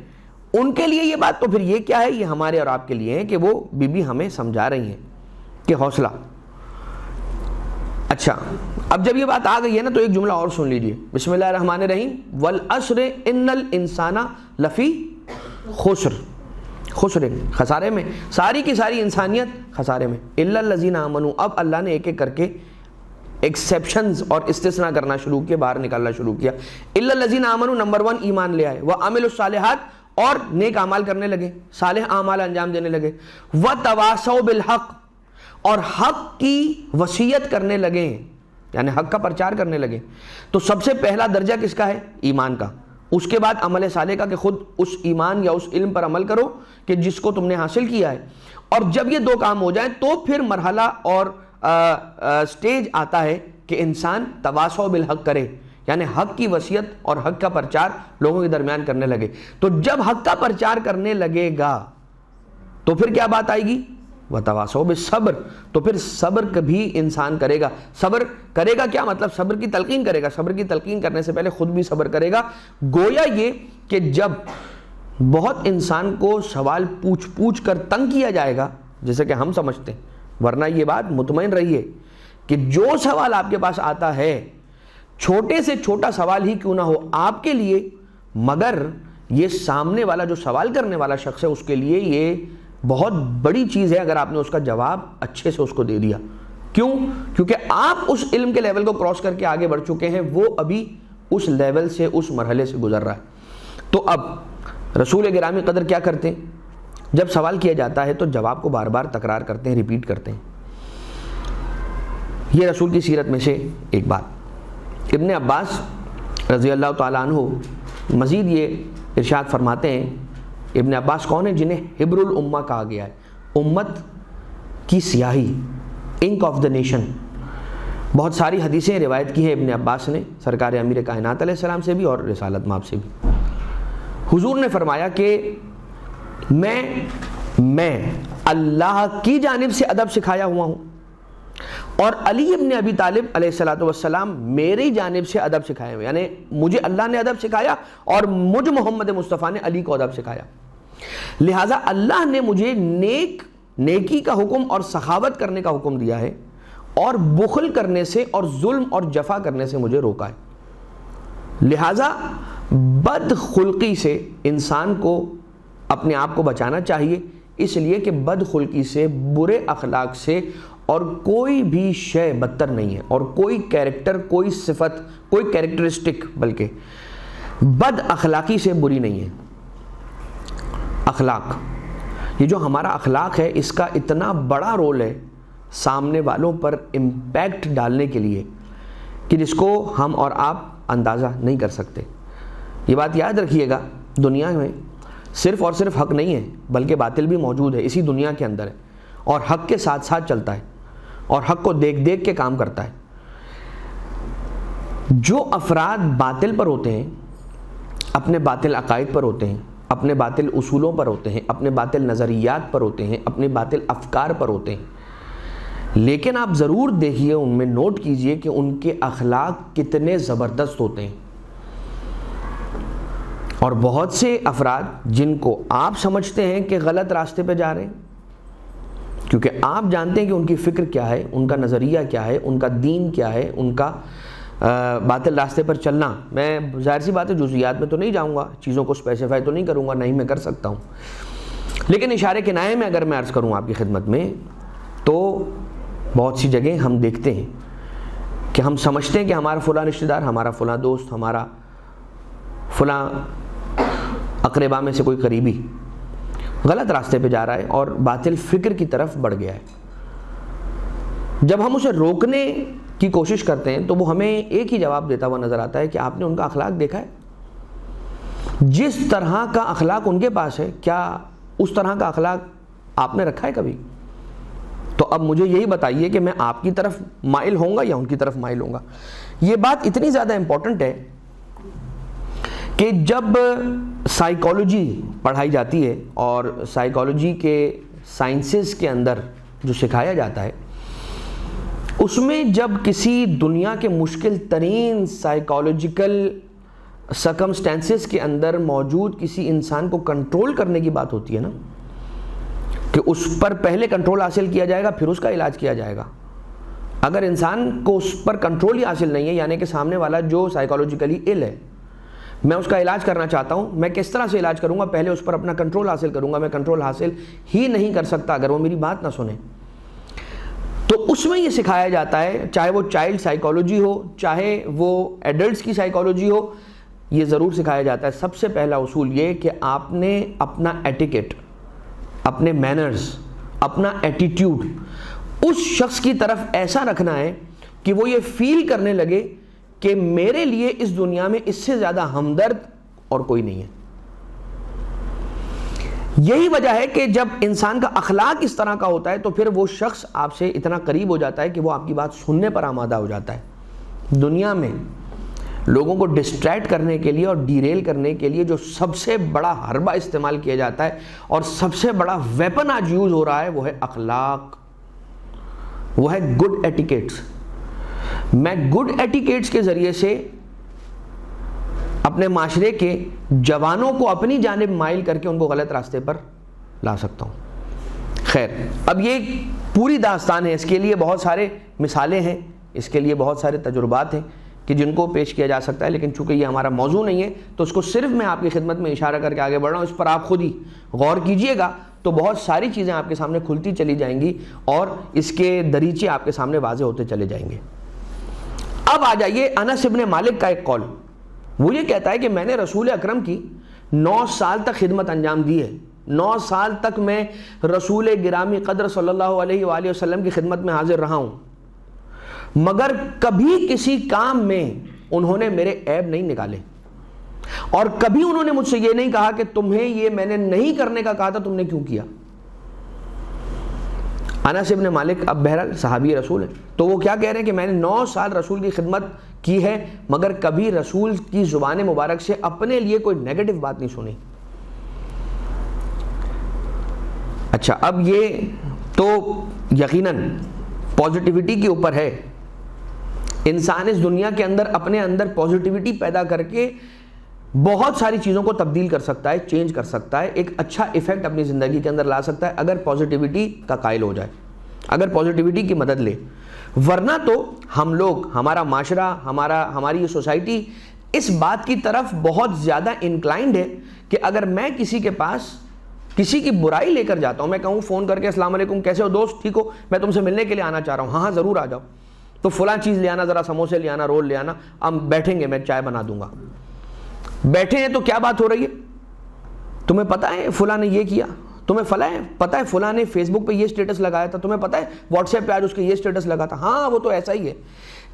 ان کے لیے یہ بات، تو پھر یہ کیا ہے؟ یہ ہمارے اور آپ کے لیے ہے کہ وہ بی بی ہمیں سمجھا رہی ہیں کہ حوصلہ۔ اچھا، اب جب یہ بات آ گئی ہے نا تو ایک جملہ اور سن لیجئے، بسم اللہ الرحمن الرحیم، والعصر ان الانسان لفی خسر، خسر خسارے میں، ساری کی ساری انسانیت خسارے میں، الا الذین آمنوا۔ اب اللہ نے ایک ایک کر کے ایکسیپشنز اور استثناء کرنا شروع کیا، باہر نکالنا شروع کیا۔ الا الذین آمنوا، نمبر 1 ایمان لے آئے، وعملوا الصالحات، اور نیک اعمال کرنے لگے، صالح اعمال انجام دینے لگے، وتواصوا بالحق، اور حق کی وصیت کرنے لگے، یعنی حق کا پرچار کرنے لگے۔ تو سب سے پہلا درجہ کس کا ہے؟ ایمان کا۔ اس کے بعد عمل صالح کا کہ خود اس ایمان یا اس علم پر عمل کرو کہ جس کو تم نے حاصل کیا ہے، اور جب یہ دو کام ہو جائیں تو پھر مرحلہ اور سٹیج آتا ہے کہ انسان تواصوا بالحق کرے، یعنی حق کی وصیت اور حق کا پرچار لوگوں کے درمیان کرنے لگے۔ تو جب حق کا پرچار کرنے لگے گا تو پھر کیا بات آئے گی؟ وتواصوا بالصبر، تو پھر صبر کبھی انسان کرے گا۔ صبر کرے گا کیا مطلب؟ صبر کی تلقین کرے گا، صبر کی تلقین کرنے سے پہلے خود بھی صبر کرے گا۔ گویا یہ کہ جب بہت انسان کو سوال پوچھ کر تنگ کیا جائے گا، جیسے کہ ہم سمجھتے ہیں، ورنہ یہ بات مطمئن رہیے کہ جو سوال آپ کے پاس آتا ہے، چھوٹے سے چھوٹا سوال ہی کیوں نہ ہو آپ کے لیے، مگر یہ سامنے والا جو سوال کرنے والا شخص ہے اس کے لیے یہ بہت بڑی چیز ہے اگر آپ نے اس کا جواب اچھے سے اس کو دے دیا۔ کیوں؟ کیونکہ آپ اس علم کے لیول کو کراس کر کے آگے بڑھ چکے ہیں، وہ ابھی اس لیول سے، اس مرحلے سے گزر رہا ہے۔ تو اب رسول گرامی قدر کیا کرتے ہیں؟ جب سوال کیا جاتا ہے تو جواب کو بار بار تکرار کرتے ہیں، ریپیٹ کرتے ہیں۔ یہ رسول کی سیرت میں سے ایک بات۔ ابن عباس رضی اللہ تعالیٰ عنہ مزید یہ ارشاد فرماتے ہیں، ابن عباس کون ہیں؟ جنہیں حبر الامہ کہا گیا ہے، امت کی سیاہی، انک آف دا نیشن۔ بہت ساری حدیثیں روایت کی ہیں ابن عباس نے سرکار امیر کائنات علیہ السلام سے بھی اور رسالت مآب سے بھی۔ حضور نے فرمایا کہ میں اللہ کی جانب سے ادب سکھایا ہوا ہوں، اور علی ابن ابی طالب علیہ السلام میری جانب سے ادب سکھائے ہوئے، یعنی مجھے اللہ نے ادب سکھایا اور مجھ محمد مصطفیٰ نے علی کو ادب سکھایا، لہٰذا اللہ نے مجھے نیکی کا حکم اور سخاوت کرنے کا حکم دیا ہے، اور بخل کرنے سے اور ظلم اور جفا کرنے سے مجھے روکا ہے۔ لہٰذا بد خلقی سے انسان کو اپنے آپ کو بچانا چاہیے، اس لیے کہ بد خلقی سے، برے اخلاق سے اور کوئی بھی شے بدتر نہیں ہے، اور کوئی کیریکٹر، کوئی صفت، کوئی کیریکٹرسٹک بلکہ بد اخلاقی سے بری نہیں ہے۔ اخلاق، یہ جو ہمارا اخلاق ہے، اس کا اتنا بڑا رول ہے سامنے والوں پر امپیکٹ ڈالنے کے لیے کہ جس کو ہم اور آپ اندازہ نہیں کر سکتے۔ یہ بات یاد رکھیے گا، دنیا میں صرف اور صرف حق نہیں ہے بلکہ باطل بھی موجود ہے، اسی دنیا کے اندر ہے، اور حق کے ساتھ ساتھ چلتا ہے اور حق کو دیکھ دیکھ کے کام کرتا ہے۔ جو افراد باطل پر ہوتے ہیں، اپنے باطل عقائد پر ہوتے ہیں، اپنے باطل اصولوں پر ہوتے ہیں، اپنے باطل نظریات پر ہوتے ہیں، اپنے باطل افکار پر ہوتے ہیں، لیکن آپ ضرور دیکھیے، ان میں نوٹ کیجئے کہ ان کے اخلاق کتنے زبردست ہوتے ہیں۔ اور بہت سے افراد جن کو آپ سمجھتے ہیں کہ غلط راستے پہ جا رہے ہیں، کیونکہ آپ جانتے ہیں کہ ان کی فکر کیا ہے، ان کا نظریہ کیا ہے، ان کا دین کیا ہے، ان کا باطل راستے پر چلنا۔ میں ظاہر سی بات ہے جزئیات میں تو نہیں جاؤں گا، چیزوں کو اسپیسیفائی تو نہیں کروں گا، نہیں میں کر سکتا ہوں، لیکن اشارے کنایے میں اگر میں عرض کروں آپ کی خدمت میں، تو بہت سی جگہیں ہم دیکھتے ہیں کہ ہم سمجھتے ہیں کہ ہمارا فلاں رشتہ دار، ہمارا فلاں دوست، ہمارا فلاں اقربا میں سے کوئی قریبی غلط راستے پہ جا رہا ہے اور باطل فکر کی طرف بڑھ گیا ہے۔ جب ہم اسے روکنے کی کوشش کرتے ہیں تو وہ ہمیں ایک ہی جواب دیتا ہوا نظر آتا ہے کہ آپ نے ان کا اخلاق دیکھا ہے؟ جس طرح کا اخلاق ان کے پاس ہے، کیا اس طرح کا اخلاق آپ نے رکھا ہے کبھی؟ تو اب مجھے یہی بتائیے کہ میں آپ کی طرف مائل ہوں گا یا ان کی طرف مائل ہوں گا۔ یہ بات اتنی زیادہ امپورٹنٹ ہے کہ جب سائیکالوجی پڑھائی جاتی ہے، اور سائیکالوجی کے سائنسز کے اندر جو سکھایا جاتا ہے، اس میں جب کسی دنیا کے مشکل ترین سائیکالوجیکل سرکمسٹینسز کے اندر موجود کسی انسان کو کنٹرول کرنے کی بات ہوتی ہے نا، کہ اس پر پہلے کنٹرول حاصل کیا جائے گا پھر اس کا علاج کیا جائے گا۔ اگر انسان کو اس پر کنٹرول ہی حاصل نہیں ہے، یعنی کہ سامنے والا جو سائیکالوجیکلی ill ہے، میں اس کا علاج کرنا چاہتا ہوں، میں کس طرح سے علاج کروں گا؟ پہلے اس پر اپنا کنٹرول حاصل کروں گا۔ میں کنٹرول حاصل ہی نہیں کر سکتا اگر وہ میری بات نہ سنے۔ تو اس میں یہ سکھایا جاتا ہے، چاہے وہ چائلڈ سائیکالوجی ہو، چاہے وہ ایڈلٹس کی سائیکالوجی ہو، یہ ضرور سکھایا جاتا ہے۔ سب سے پہلا اصول یہ کہ آپ نے اپنا ایٹیکیٹ، اپنے مینرز، اپنا ایٹیٹیوڈ اس شخص کی طرف ایسا رکھنا ہے کہ وہ یہ فیل کرنے لگے کہ میرے لیے اس دنیا میں اس سے زیادہ ہمدرد اور کوئی نہیں ہے۔ یہی وجہ ہے کہ جب انسان کا اخلاق اس طرح کا ہوتا ہے تو پھر وہ شخص آپ سے اتنا قریب ہو جاتا ہے کہ وہ آپ کی بات سننے پر آمادہ ہو جاتا ہے۔ دنیا میں لوگوں کو ڈسٹریکٹ کرنے کے لیے اور ڈیریل کرنے کے لیے جو سب سے بڑا حربہ استعمال کیا جاتا ہے اور سب سے بڑا ویپن آج یوز ہو رہا ہے، وہ ہے اخلاق، وہ ہے گڈ ایٹیکیٹس۔ میں گڈ ایٹیکیٹس کے ذریعے سے اپنے معاشرے کے جوانوں کو اپنی جانب مائل کر کے ان کو غلط راستے پر لا سکتا ہوں۔ خیر، اب یہ پوری داستان ہے، اس کے لیے بہت سارے مثالیں ہیں، اس کے لیے بہت سارے تجربات ہیں کہ جن کو پیش کیا جا سکتا ہے، لیکن چونکہ یہ ہمارا موضوع نہیں ہے تو اس کو صرف میں آپ کی خدمت میں اشارہ کر کے آگے بڑھ رہا ہوں۔ اس پر آپ خود ہی غور کیجئے گا تو بہت ساری چیزیں آپ کے سامنے کھلتی چلی جائیں گی اور اس کے دریچے آپ کے سامنے واضح ہوتے چلے جائیں گے۔ اب آ جائیے انس ابن مالک کا ایک قول، وہ یہ کہتا ہے کہ میں نے رسول اکرم کی 9 سال تک خدمت انجام دی ہے، 9 سال تک میں رسول گرامی قدر صلی اللہ علیہ وآلہ وسلم کی خدمت میں حاضر رہا ہوں، مگر کبھی کسی کام میں انہوں نے میرے عیب نہیں نکالے، اور کبھی انہوں نے مجھ سے یہ نہیں کہا کہ تمہیں یہ میں نے نہیں کرنے کا کہا تھا تم نے کیوں کیا۔ انس بن مالک اب بہرحال صحابی رسول ہے، تو وہ کیا کہہ رہے ہیں کہ میں نے 9 سال رسول کی خدمت کی ہے مگر کبھی رسول کی زبان مبارک سے اپنے لیے کوئی نیگیٹو بات نہیں سنی۔ اچھا، اب یہ تو یقیناً پازیٹیوٹی کے اوپر ہے، انسان اس دنیا کے اندر اپنے اندر پازیٹیوٹی پیدا کر کے بہت ساری چیزوں کو تبدیل کر سکتا ہے، چینج کر سکتا ہے، ایک اچھا ایفیکٹ اپنی زندگی کے اندر لا سکتا ہے اگر پازیٹیوٹی کا قائل ہو جائے، اگر پازیٹیوٹی کی مدد لے۔ ورنہ تو ہم لوگ، ہمارا معاشرہ، ہماری یہ سوسائٹی اس بات کی طرف بہت زیادہ انکلائنڈ ہے کہ اگر میں کسی کے پاس کسی کی برائی لے کر جاتا ہوں، میں کہوں فون کر کے السلام علیکم کیسے ہو دوست، ٹھیک ہو، میں تم سے ملنے کے لیے آنا چاہ رہا ہوں، ہاں ضرور آ جاؤ، تو فلاں چیز لے آنا، ذرا سموسے لے آنا، رول لے آنا، ہم بیٹھیں گے، میں چائے بنا دوں گا۔ بیٹھے ہیں تو کیا بات ہو رہی ہے؟ تمہیں پتہ ہے فلاں نے یہ کیا، تمہیں پتہ ہے فلاں نے فیس بک پہ یہ سٹیٹس لگایا تھا، تمہیں پتہ ہے واٹس ایپ پہ آج اس کے یہ سٹیٹس لگا تھا، ہاں وہ تو ایسا ہی ہے۔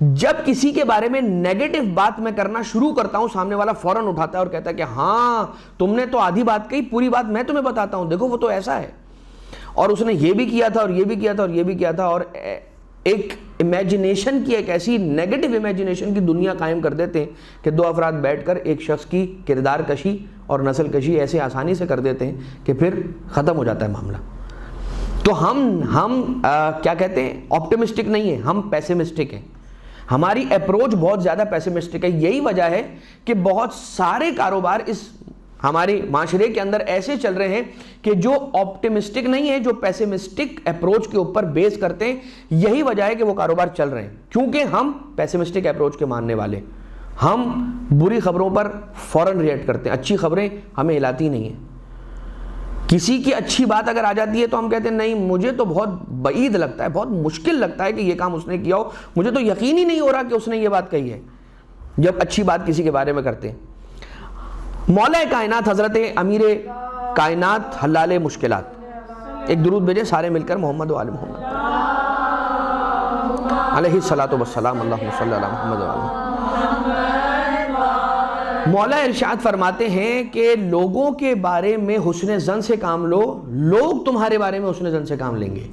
جب کسی کے بارے میں نیگیٹو بات میں کرنا شروع کرتا ہوں، سامنے والا فوراً اٹھاتا ہے اور کہتا ہے کہ ہاں تم نے تو آدھی بات کہی، پوری بات میں تمہیں بتاتا ہوں، دیکھو وہ تو ایسا ہے، اور اس نے یہ بھی کیا تھا اور یہ بھی کیا تھا اور یہ بھی کیا تھا، اور ایک امیجنیشن کی، ایک ایسی نیگیٹو امیجنیشن کی دنیا قائم کر دیتے ہیں کہ 2 افراد بیٹھ کر ایک شخص کی کردار کشی اور نسل کشی ایسے آسانی سے کر دیتے ہیں کہ پھر ختم ہو جاتا ہے معاملہ۔ تو ہم کیا کہتے ہیں، آپٹیمسٹک نہیں ہیں، ہم پیسمسٹک ہیں، ہماری اپروچ بہت زیادہ پیسمسٹک ہے۔ یہی وجہ ہے کہ بہت سارے کاروبار اس ہمارے معاشرے کے اندر ایسے چل رہے ہیں کہ جو آپٹیمسٹک نہیں ہے، جو پیسمسٹک اپروچ کے اوپر بیس کرتے ہیں، یہی وجہ ہے کہ وہ کاروبار چل رہے ہیں، کیونکہ ہم پیسمسٹک اپروچ کے ماننے والے، ہم بری خبروں پر فوراً ریئیکٹ کرتے ہیں، اچھی خبریں ہمیں ہلاتی نہیں ہیں۔ کسی کی اچھی بات اگر آ جاتی ہے تو ہم کہتے ہیں نہیں، مجھے تو بہت بعید لگتا ہے، بہت مشکل لگتا ہے کہ یہ کام اس نے کیا ہو، مجھے تو یقین ہی نہیں ہو رہا کہ اس نے یہ بات کہی ہے، جب اچھی بات کسی کے بارے میں کرتے ہیں۔ مولا کائنات حضرت امیر کائنات حلال مشکلات، ایک درود بھیجیں سارے مل کر محمد و آل محمد علیہ الصلاۃ والسلام، اللہم صلی علی محمد و آل محمد۔ مولا ارشاد فرماتے ہیں کہ لوگوں کے بارے میں حسن ظن سے کام لو، لوگ تمہارے بارے میں حسن ظن سے کام لیں گے۔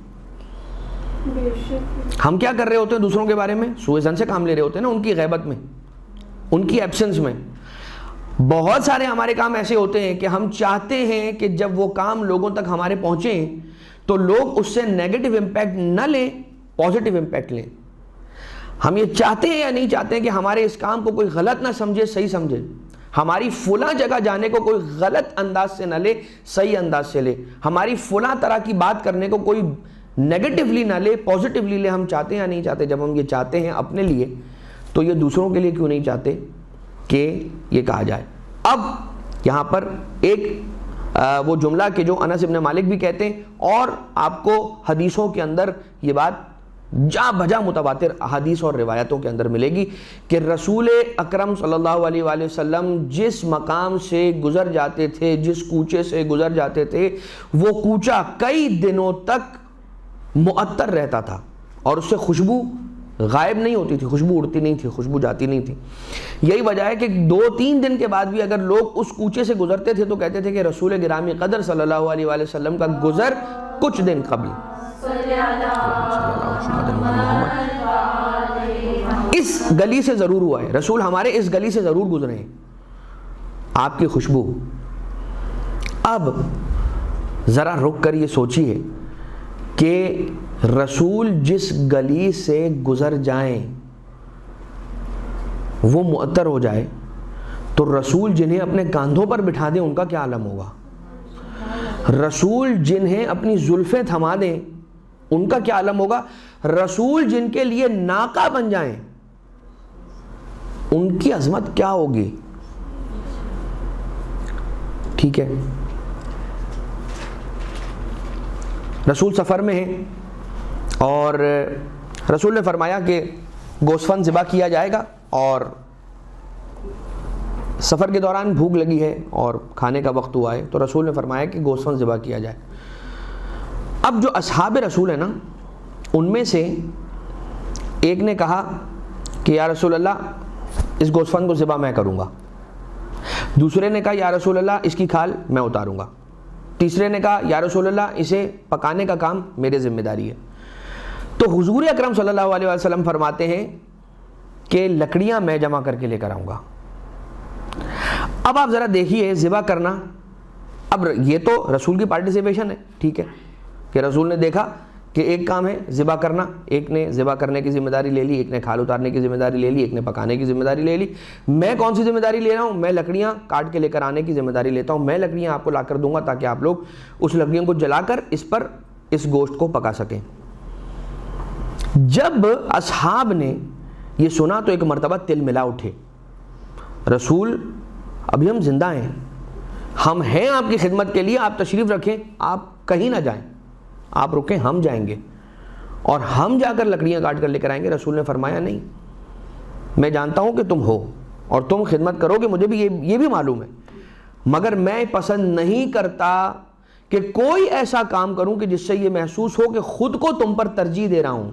ہم کیا کر رہے ہوتے ہیں دوسروں کے بارے میں؟ سوء ظن سے کام لے رہے ہوتے ہیں نا، ان کی غیبت میں، ان کی ایبسنس میں۔ بہت سارے ہمارے کام ایسے ہوتے ہیں کہ ہم چاہتے ہیں کہ جب وہ کام لوگوں تک ہمارے پہنچیں تو لوگ اس سے نیگیٹو امپیکٹ نہ لیں، پازیٹیو امپیکٹ لیں۔ ہم یہ چاہتے ہیں یا نہیں چاہتے ہیں کہ ہمارے اس کام کو کوئی غلط نہ سمجھے، صحیح سمجھے، ہماری فلاں جگہ جانے کو کوئی غلط انداز سے نہ لے، صحیح انداز سے لے، ہماری فلاں طرح کی بات کرنے کو کوئی نیگیٹیولی نہ لے، پازیٹیولی لے۔ ہم چاہتے ہیں یا نہیں چاہتے؟ جب ہم یہ چاہتے ہیں اپنے لیے تو یہ دوسروں کے لیے کیوں نہیں چاہتے کہ یہ کہا جائے؟ اب یہاں پر ایک وہ جملہ کہ جو انس بن مالک بھی کہتے ہیں، اور آپ کو حدیثوں کے اندر یہ بات جا بجا متواتر احادیث اور روایتوں کے اندر ملے گی کہ رسول اکرم صلی اللہ علیہ وآلہ وسلم جس مقام سے گزر جاتے تھے، جس کوچے سے گزر جاتے تھے، وہ کوچہ کئی دنوں تک معطر رہتا تھا اور اس سے خوشبو غائب نہیں ہوتی تھی، خوشبو اڑتی نہیں تھی، خوشبو جاتی نہیں تھی۔ یہی وجہ ہے کہ 2-3 دن کے بعد بھی اگر لوگ اس کوچے سے گزرتے تھے تو کہتے تھے کہ رسول گرامی قدر صلی اللہ علیہ وآلہ وسلم کا گزر کچھ دن قبل اس گلی سے ضرور ہوا ہے، رسول ہمارے اس گلی سے ضرور گزرے ہیں، آپ کی خوشبو۔ اب ذرا رک کر یہ سوچیے کہ رسول جس گلی سے گزر جائیں وہ معطر ہو جائے تو رسول جنہیں اپنے کاندھوں پر بٹھا دیں ان کا کیا عالم ہوگا؟ رسول جنہیں اپنی زلفیں تھما دیں ان کا کیا عالم ہوگا؟ رسول جن کے لیے ناقہ بن جائیں ان کی عظمت کیا ہوگی؟ ٹھیک ہے، رسول سفر میں ہیں اور رسول نے فرمایا کہ گوسفند ذبح کیا جائے گا، اور سفر کے دوران بھوک لگی ہے اور کھانے کا وقت ہوا ہے تو رسول نے فرمایا کہ گوسفند ذبح کیا جائے۔ اب جو اصحاب رسول ہیں نا، ان میں سے ایک نے کہا کہ یا رسول اللہ اس گوسفند کو ذبح میں کروں گا. دوسرے نے کہا یا رسول اللہ اس کی کھال میں اتاروں گا. تیسرے نے کہا یا رسول اللہ اسے پکانے کا کام میرے ذمہ داری ہے. تو حضور اکرم صلی اللہ علیہ وسلم فرماتے ہیں کہ لکڑیاں میں جمع کر کے لے کر آؤں گا. اب آپ ذرا دیکھیے ذبح کرنا, اب یہ تو رسول کی پارٹیسپیشن ہے, ٹھیک ہے کہ رسول نے دیکھا کہ ایک کام ہے ذبح کرنا, ایک نے ذبح کرنے کی ذمہ داری لے لی, ایک نے کھال اتارنے کی ذمہ داری لے لی, ایک نے پکانے کی ذمہ داری لے لی. میں کون سی ذمہ داری لے رہا ہوں؟ میں لکڑیاں کاٹ کے لے کر آنے کی ذمہ داری لیتا ہوں. میں لکڑیاں آپ کو لا کر دوں گا تاکہ آپ لوگ اس لکڑیوں کو جلا کر اس پر اس گوشت کو پکا سکیں. جب اصحاب نے یہ سنا تو ایک مرتبہ تل ملا اٹھے, رسول ابھی ہم زندہ ہیں, ہم ہیں آپ کی خدمت کے لیے, آپ تشریف رکھیں, آپ کہیں نہ جائیں, آپ رکیں, ہم جائیں گے اور ہم جا کر لکڑیاں کاٹ کر لے کر آئیں گے. رسول نے فرمایا نہیں, میں جانتا ہوں کہ تم ہو اور تم خدمت کرو گے, مجھے بھی یہ بھی معلوم ہے, مگر میں پسند نہیں کرتا کہ کوئی ایسا کام کروں کہ جس سے یہ محسوس ہو کہ خود کو تم پر ترجیح دے رہا ہوں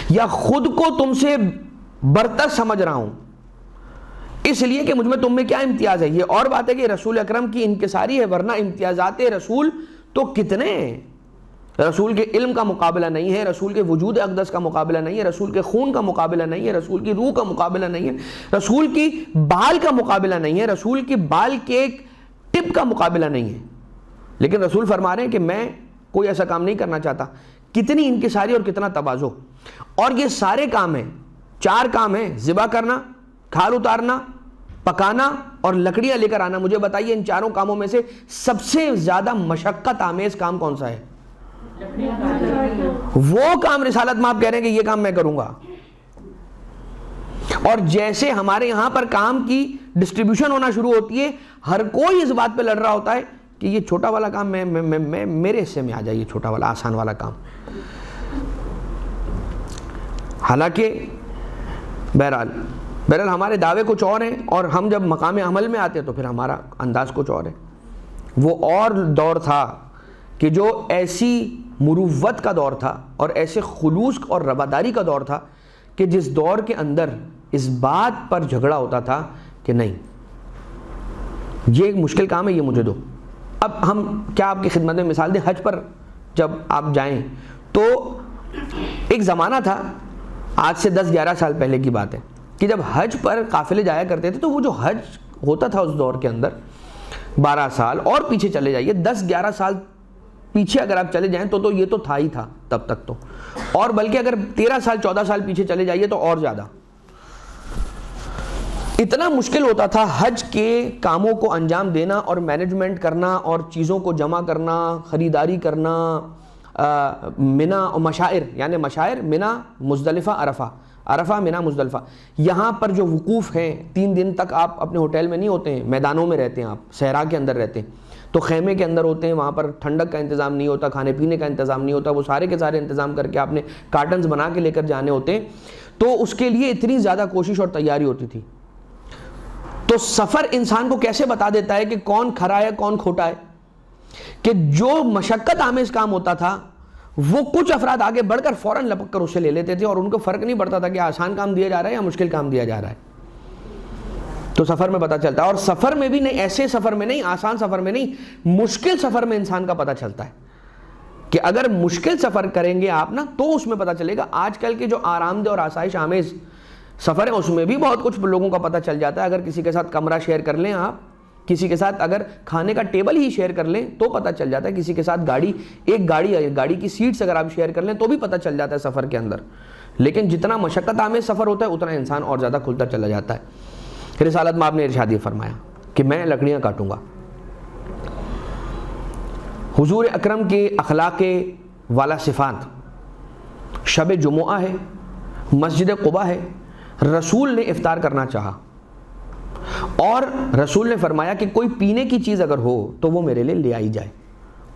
یا خود کو تم سے برتر سمجھ رہا ہوں, اس لیے کہ مجھ میں تم میں کیا امتیاز ہے. یہ اور بات ہے کہ رسول اکرم کی انکساری ہے, ورنہ امتیازات رسول تو کتنے ہیں. رسول کے علم کا مقابلہ نہیں ہے, رسول کے وجود اقدس کا مقابلہ نہیں ہے, رسول کے خون کا مقابلہ نہیں ہے, رسول کی روح کا مقابلہ نہیں ہے, رسول کی بال کا مقابلہ نہیں ہے, رسول کی بال کے ایک ٹپ کا مقابلہ نہیں ہے. لیکن رسول فرما رہے ہیں کہ میں کوئی ایسا کام نہیں کرنا چاہتا. کتنی انکساری اور کتنا تواضع. اور یہ سارے کام ہیں, 4 کام ہیں, ذبح کرنا, کھال اتارنا, پکانا اور لکڑیاں لے کر آنا. مجھے بتائیے ان 4 کاموں میں سے سب سے زیادہ مشقت آمیز کام کون سا ہے؟ وہ کام رسالت میں آپ کہہ رہے ہیں کہ یہ کام میں کروں گا. اور جیسے ہمارے یہاں پر کام کی ڈسٹریبیوشن ہونا شروع ہوتی ہے, ہر کوئی اس بات پہ لڑ رہا ہوتا ہے کہ یہ چھوٹا والا کام میں میرے حصے میں آ جائے, یہ چھوٹا والا آسان والا کام. حالانکہ بہرحال ہمارے دعوے کچھ اور ہیں اور ہم جب مقام عمل میں آتے ہیں تو پھر ہمارا انداز کچھ اور ہے. وہ اور دور تھا کہ جو ایسی مروت کا دور تھا اور ایسے خلوص اور رواداری کا دور تھا کہ جس دور کے اندر اس بات پر جھگڑا ہوتا تھا کہ نہیں یہ ایک مشکل کام ہے, یہ مجھے دو. اب ہم کیا آپ کی خدمت میں مثال دیں, حج پر جب آپ جائیں تو ایک زمانہ تھا, آج سے 10-11 سال پہلے کی بات ہے, کہ جب حج پر قافلے جایا کرتے تھے تو وہ جو حج ہوتا تھا اس دور کے اندر 12 سال اور پیچھے چلے جائیے, 10-11 سال پیچھے اگر آپ چلے جائیں تو یہ تو تھا ہی تھا تب تک تو, اور بلکہ اگر 13 سال 14 سال پیچھے چلے جائیے تو اور زیادہ. اتنا مشکل ہوتا تھا حج کے کاموں کو انجام دینا اور مینجمنٹ کرنا اور چیزوں کو جمع کرنا, خریداری کرنا. منا اور مشاعر, یعنی مشاعر منا مزدلفہ عرفہ منا مزدلفہ, یہاں پر جو وقوف ہیں 3 دن تک آپ اپنے ہوٹل میں نہیں ہوتے ہیں, میدانوں میں رہتے ہیں, آپ صحرا کے اندر رہتے ہیں, تو خیمے کے اندر ہوتے ہیں, وہاں پر ٹھنڈک کا انتظام نہیں ہوتا, کھانے پینے کا انتظام نہیں ہوتا, وہ سارے کے سارے انتظام کر کے آپ نے کارٹنز بنا کے لے کر جانے ہوتے ہیں. تو اس کے لیے اتنی زیادہ کوشش اور تیاری ہوتی تھی. تو سفر انسان کو کیسے بتا دیتا ہے کہ کون کھرا ہے کون کھوٹا ہے, کہ جو مشقت آمیز کام ہوتا تھا وہ کچھ افراد آگے بڑھ کر فوراً لپک کر اسے لے لیتے تھے اور ان کو فرق نہیں پڑتا تھا کہ آسان کام دیا جا رہا ہے یا مشکل کام دیا جا رہا ہے. تو سفر میں پتہ چلتا ہے, اور سفر میں بھی نہیں, ایسے سفر میں نہیں, آسان سفر میں نہیں, مشکل سفر میں انسان کا پتہ چلتا ہے کہ اگر مشکل سفر کریں گے آپ نا تو اس میں پتہ چلے گا. آج کل کے جو آرام دہ اور آسائش آمیز سفر ہے اس میں بھی بہت کچھ لوگوں کا پتہ چل جاتا ہے. اگر کسی کے ساتھ کمرہ شیئر کر لیں آپ, کسی کے ساتھ اگر کھانے کا ٹیبل ہی شیئر کر لیں تو پتہ چل جاتا ہے, کسی کے ساتھ گاڑی کی سیٹس اگر آپ شیئر کر لیں تو بھی پتہ چل جاتا ہے سفر کے اندر. لیکن جتنا مشقت آمیز سفر ہوتا ہے اتنا انسان اور زیادہ کھلتا چلا جاتا ہے. رسالت میں آپ نے ارشاد فرمایا کہ میں لکڑیاں کاٹوں گا. حضور اکرم کے اخلاق والا صفات, شب جمعہ ہے, مسجد قباء ہے, رسول نے افطار کرنا چاہا اور رسول نے فرمایا کہ کوئی پینے کی چیز اگر ہو تو وہ میرے لیے لے آئی جائے.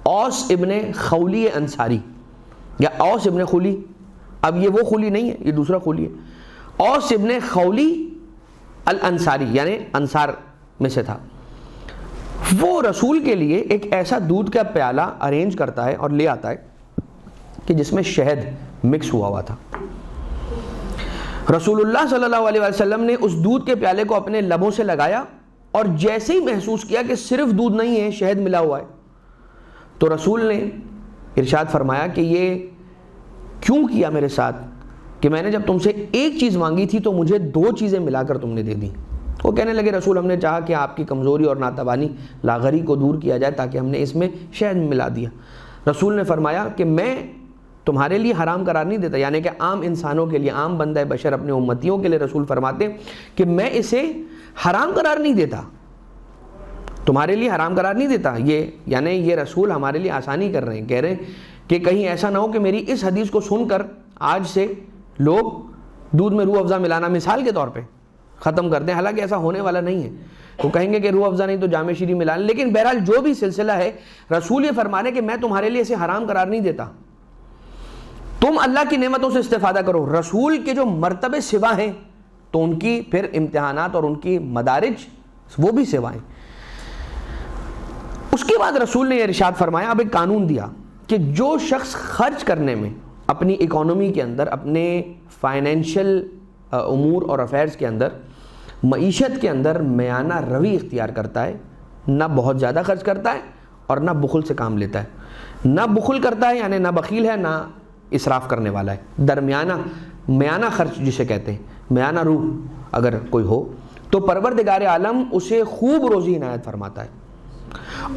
اوس ابن خولی انصاری یا اوس ابن خولی, اب یہ وہ خولی نہیں ہے, یہ دوسرا خولی ہے. اوس ابن خولی الانصاری یعنی انصار میں سے تھا. وہ رسول کے لیے ایک ایسا دودھ کا پیالہ ارینج کرتا ہے اور لے آتا ہے کہ جس میں شہد مکس ہوا تھا. رسول اللہ صلی اللہ علیہ وسلم نے اس دودھ کے پیالے کو اپنے لبوں سے لگایا اور جیسے ہی محسوس کیا کہ صرف دودھ نہیں ہے، شہد ملا ہوا ہے، تو رسول نے ارشاد فرمایا کہ یہ کیوں کیا میرے ساتھ کہ میں نے جب تم سے ایک چیز مانگی تھی تو مجھے دو چیزیں ملا کر تم نے دے دی۔ وہ کہنے لگے رسول ہم نے چاہا کہ آپ کی کمزوری اور ناتوانی لاغری کو دور کیا جائے تاکہ ہم نے اس میں شہد ملا دیا۔ رسول نے فرمایا کہ میں تمہارے لیے حرام قرار نہیں دیتا، یعنی کہ عام انسانوں کے لیے، عام بندہ بشر اپنے امتیوں کے لیے رسول فرماتے ہیں کہ میں اسے حرام قرار نہیں دیتا، تمہارے لیے حرام قرار نہیں دیتا۔ یعنی یہ رسول ہمارے لیے آسانی کر رہے ہیں، کہہ رہے ہیں کہ کہیں ایسا نہ ہو کہ میری اس حدیث کو سن کر آج سے لوگ دودھ میں روح افزا ملانا مثال کے طور پہ ختم کر دیں، حالانکہ ایسا ہونے والا نہیں ہے۔ وہ کہیں گے کہ روح افزا نہیں تو جامع شیریں ملا لیں، لیکن بہرحال جو بھی سلسلہ ہے، رسول یہ فرما رہے ہیں کہ میں تمہارے لیے اسے حرام قرار نہیں دیتا، تم اللہ کی نعمتوں سے استفادہ کرو۔ رسول کے جو مرتبے سوا ہیں تو ان کی پھر امتحانات اور ان کی مدارج وہ بھی سوا ہیں۔ اس کے بعد رسول نے یہ ارشاد فرمایا، اب ایک قانون دیا کہ جو شخص خرچ کرنے میں اپنی اکانومی کے اندر، اپنے فائنینشیل امور اور افیئرز کے اندر، معیشت کے اندر میانہ روی اختیار کرتا ہے، نہ بہت زیادہ خرچ کرتا ہے اور نہ بخل سے کام لیتا ہے، نہ بخل کرتا ہے یعنی نہ بخیل ہے نہ اسراف کرنے والا ہے، درمیانہ میانہ خرچ جسے کہتے ہیں، میانہ روح اگر کوئی ہو تو پروردگار عالم اسے خوب روزی عنایت فرماتا ہے،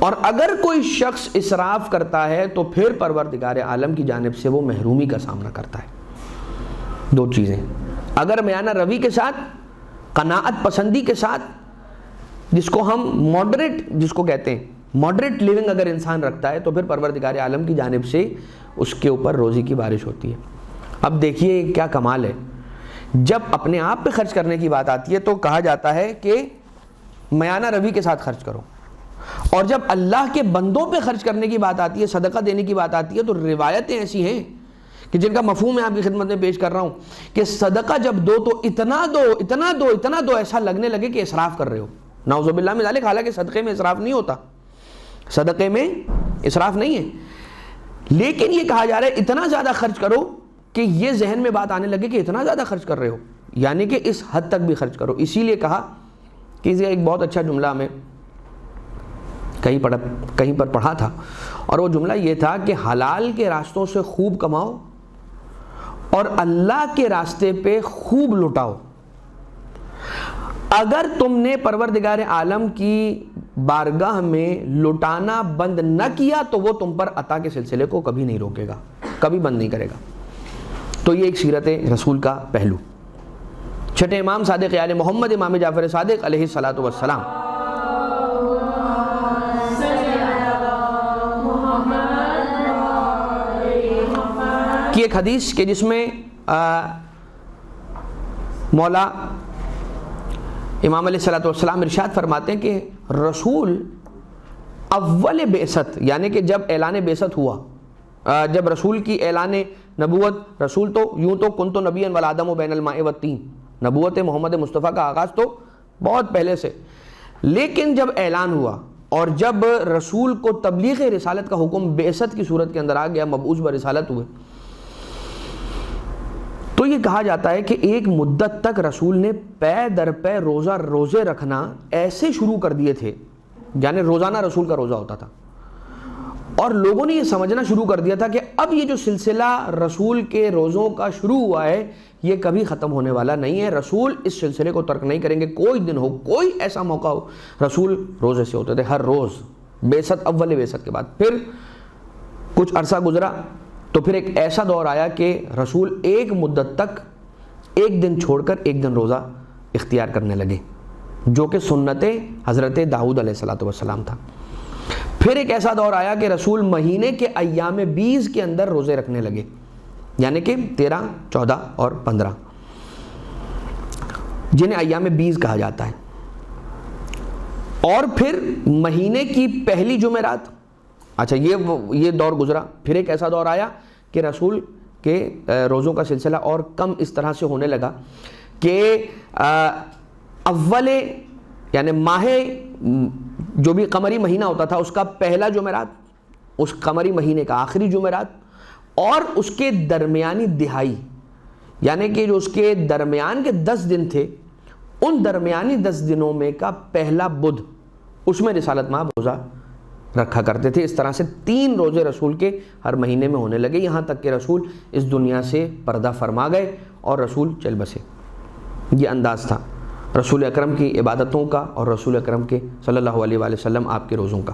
اور اگر کوئی شخص اسراف کرتا ہے تو پھر پروردگار عالم کی جانب سے وہ محرومی کا سامنا کرتا ہے۔ دو چیزیں، اگر میانہ روی کے ساتھ، قناعت پسندی کے ساتھ، جس کو ہم ماڈریٹ جس کو کہتے ہیں، ماڈریٹ لیونگ اگر انسان رکھتا ہے تو پھر پروردگار عالم کی جانب سے اس کے اوپر روزی کی بارش ہوتی ہے۔ اب دیکھیے کیا کمال ہے، جب اپنے آپ پہ خرچ کرنے کی بات آتی ہے تو کہا جاتا ہے کہ میانہ روی کے ساتھ خرچ کرو، اور جب اللہ کے بندوں پہ خرچ کرنے کی بات آتی ہے، صدقہ دینے کی بات آتی ہے، تو روایتیں ایسی ہیں کہ جن کا مفہوم میں آپ کی خدمت میں پیش کر رہا ہوں کہ صدقہ جب دو تو اتنا دو اتنا دو اتنا دو، ایسا لگنے لگے کہ اسراف کر رہے ہو، نعوذ باللہ من ذالک۔ حالانکہ صدقے میں اسراف نہیں ہوتا، صدقے میں اسراف نہیں ہے، لیکن یہ کہا جا رہا ہے اتنا زیادہ خرچ کرو کہ یہ ذہن میں بات آنے لگے کہ اتنا زیادہ خرچ کر رہے ہو، یعنی کہ اس حد تک بھی خرچ کرو۔ اسی لیے کہا کہ ایک بہت اچھا جملہ میں کہیں پر پڑھا تھا، اور وہ جملہ یہ تھا کہ حلال کے راستوں سے خوب کماؤ اور اللہ کے راستے پہ خوب لٹاؤ۔ اگر تم نے پروردگار عالم کی بارگاہ میں لٹانا بند نہ کیا تو وہ تم پر عطا کے سلسلے کو کبھی نہیں روکے گا، کبھی بند نہیں کرے گا۔ تو یہ ایک سیرت رسول کا پہلو۔ چھٹے امام صادق آل محمد امام جعفر صادق علیہ الصلاۃ والسلام کی ایک حدیث کہ جس میں مولا امام علیہ الصلاۃ والسلام ارشاد فرماتے ہیں کہ رسول اول بعثت، یعنی کہ جب اعلان بعثت ہوا، جب رسول کی اعلان نبوت، رسول تو یوں تو کنت نبیا والآدم بین الماء والطین، نبوت محمد مصطفیٰ کا آغاز تو بہت پہلے سے، لیکن جب اعلان ہوا اور جب رسول کو تبلیغ رسالت کا حکم بعثت کی صورت کے اندر آ گیا، مبعوث برسالت ہوئے، تو یہ کہا جاتا ہے کہ ایک مدت تک رسول نے پے در پے روزے رکھنا ایسے شروع کر دیے تھے، یعنی روزانہ رسول کا روزہ ہوتا تھا، اور لوگوں نے یہ سمجھنا شروع کر دیا تھا کہ اب یہ جو سلسلہ رسول کے روزوں کا شروع ہوا ہے یہ کبھی ختم ہونے والا نہیں ہے، رسول اس سلسلے کو ترک نہیں کریں گے، کوئی دن ہو، کوئی ایسا موقع ہو، رسول روزے سے ہوتے تھے ہر روز، بعثت اول بعثت کے بعد۔ پھر کچھ عرصہ گزرا تو پھر ایک ایسا دور آیا کہ رسول ایک مدت تک ایک دن چھوڑ کر ایک دن روزہ اختیار کرنے لگے، جو کہ سنت حضرت داؤد علیہ السلام تھا۔ پھر ایک ایسا دور آیا کہ رسول مہینے کے ایام 20 کے اندر روزے رکھنے لگے، یعنی کہ 13، 14 اور 15، جنہیں ایام 20 کہا جاتا ہے۔ اور پھر مہینے کی پہلی جمعرات، اچھا یہ دور گزرا۔ پھر ایک ایسا دور آیا کہ رسول کے روزوں کا سلسلہ اور کم اس طرح سے ہونے لگا کہ اول یعنی ماہ جو بھی قمری مہینہ ہوتا تھا اس کا پہلا جمعرات، اس قمری مہینے کا آخری جمعرات، اور اس کے درمیانی دہائی یعنی کہ جو اس کے درمیان کے 10 دن تھے، ان درمیانی 10 دنوں میں کا پہلا بدھ، اس میں رسالت مآب روزہ رکھا کرتے تھے۔ اس طرح سے 3 روزے رسول کے ہر مہینے میں ہونے لگے، یہاں تک کہ رسول اس دنیا سے پردہ فرما گئے اور رسول چل بسے۔ یہ انداز تھا رسول اکرم کی عبادتوں کا اور رسول اکرم کے صلی اللہ علیہ وآلہ وسلم آپ کے روزوں کا۔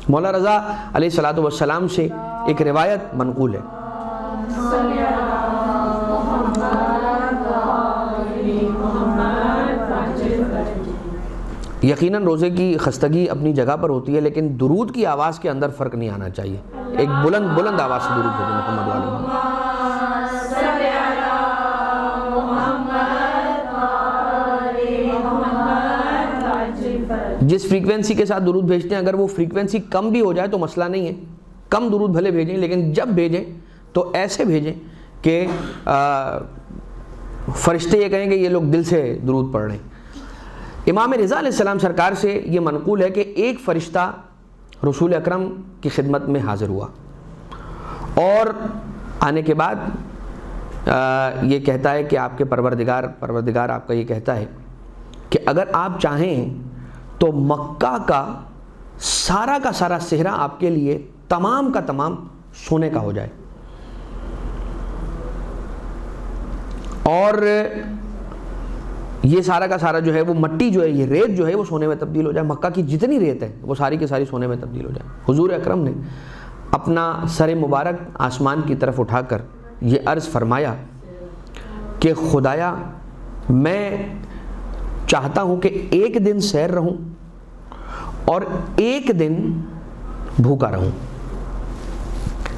مولا رضا علیہ الصلوۃ والسلام سے ایک روایت منقول ہے، یقیناً روزے کی خستگی اپنی جگہ پر ہوتی ہے، لیکن درود کی آواز کے اندر فرق نہیں آنا چاہیے۔ ایک بلند آواز سے درود بھیجیں محمد علیہ۔ جس فریکوینسی کے ساتھ درود بھیجتے ہیں، اگر وہ فریکوینسی کم بھی ہو جائے تو مسئلہ نہیں ہے، کم درود بھلے بھیجیں، لیکن جب بھیجیں تو ایسے بھیجیں کہ فرشتے یہ کہیں کہ یہ لوگ دل سے درود پڑھ رہے ہیں۔ امام رضا علیہ السلام سرکار سے یہ منقول ہے کہ ایک فرشتہ رسول اکرم کی خدمت میں حاضر ہوا اور آنے کے بعد یہ کہتا ہے کہ آپ کے پروردگار آپ کا یہ کہتا ہے کہ اگر آپ چاہیں تو مکہ کا سارا صحرا آپ کے لیے تمام کا تمام سونے کا ہو جائے، اور یہ سارا کا سارا جو ہے وہ مٹی جو ہے، یہ ریت جو ہے وہ سونے میں تبدیل ہو جائے، مکہ کی جتنی ریت ہے وہ ساری کی ساری سونے میں تبدیل ہو جائے۔ حضور اکرم نے اپنا سر مبارک آسمان کی طرف اٹھا کر یہ عرض فرمایا کہ خدایا میں چاہتا ہوں کہ ایک دن سیر رہوں اور ایک دن بھوکا رہوں۔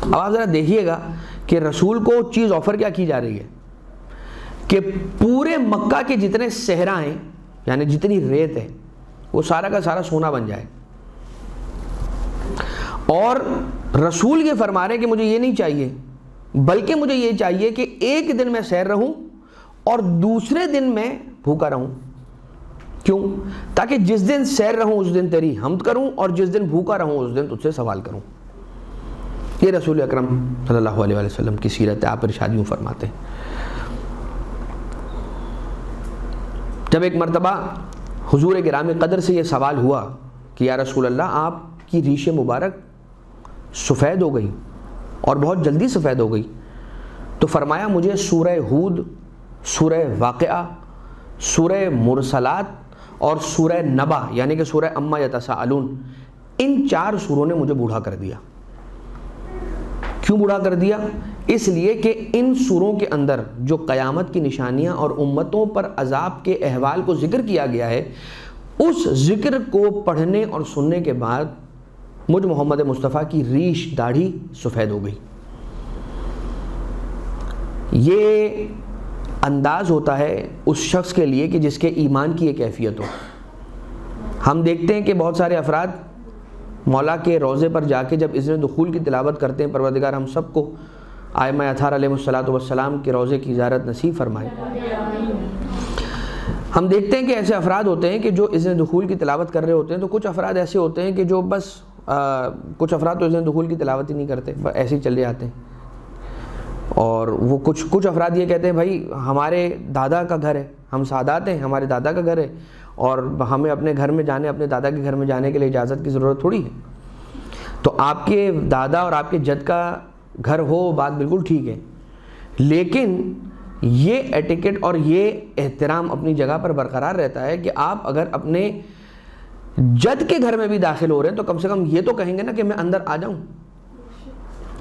اب آپ ذرا دیکھیے گا کہ رسول کو چیز آفر کیا کی جا رہی ہے کہ پورے مکہ کے جتنے صحرا ہیں، یعنی جتنی ریت ہے، وہ سارا کا سارا سونا بن جائے، اور رسول یہ فرما رہے ہیں کہ مجھے یہ نہیں چاہیے، بلکہ مجھے یہ چاہیے کہ ایک دن میں سیر رہوں اور دوسرے دن میں بھوکا رہوں۔ کیوں؟ تاکہ جس دن سیر رہوں اس دن تیری حمد کروں، اور جس دن بھوکا رہوں اس دن تجھ سے سوال کروں۔ یہ رسول اکرم صلی اللہ علیہ وسلم کی سیرت ہے، آپ ارشاد یوں فرماتے ہیں۔ جب ایک مرتبہ حضور گرام قدر سے یہ سوال ہوا کہ یا رسول اللہ آپ کی ریش مبارک سفید ہو گئی اور بہت جلدی سفید ہو گئی، تو فرمایا مجھے سورہ ہود، سورہ واقعہ، سورہ مرسلات اور سورہ نبا یعنی کہ سورہ اما یتساءلون، ان 4 سوروں نے مجھے بوڑھا کر دیا۔ کیوں بوڑھا کر دیا؟ اس لیے کہ ان سوروں کے اندر جو قیامت کی نشانیاں اور امتوں پر عذاب کے احوال کو ذکر کیا گیا ہے، اس ذکر کو پڑھنے اور سننے کے بعد مجھ محمد مصطفیٰ کی ریش داڑھی سفید ہو گئی۔ یہ انداز ہوتا ہے اس شخص کے لیے کہ جس کے ایمان کی یہ کیفیت ہو۔ ہم دیکھتے ہیں کہ بہت سارے افراد مولا کے روضے پر جا کے جب اذن دخول کی تلاوت کرتے ہیں، پروردگار ہم سب کو ائمہ اطہار علیہ الصلوۃ والسلام کے روضے کی زیارت نصیب فرمائے۔ ہم دیکھتے ہیں کہ ایسے افراد ہوتے ہیں کہ جو اذن دخول کی تلاوت کر رہے ہوتے ہیں، تو کچھ افراد ایسے ہوتے ہیں کہ جو بس کچھ افراد تو اذن دخول کی تلاوت ہی نہیں کرتے، بس ایسے ہی چلے جاتے ہیں، اور وہ کچھ افراد یہ کہتے ہیں بھائی ہمارے دادا کا گھر ہے، ہم سادات ہیں، ہمارے دادا کا گھر ہے، اور ہمیں اپنے گھر میں جانے، اپنے دادا کے گھر میں جانے کے لیے اجازت کی ضرورت تھوڑی ہے۔ تو آپ کے دادا اور آپ کے جد کا گھر ہو، بات بالکل ٹھیک ہے، لیکن یہ ایٹیکٹ اور یہ احترام اپنی جگہ پر برقرار رہتا ہے کہ آپ اگر اپنے جد کے گھر میں بھی داخل ہو رہے ہیں تو کم سے کم یہ تو کہیں گے نا کہ میں اندر آ جاؤں،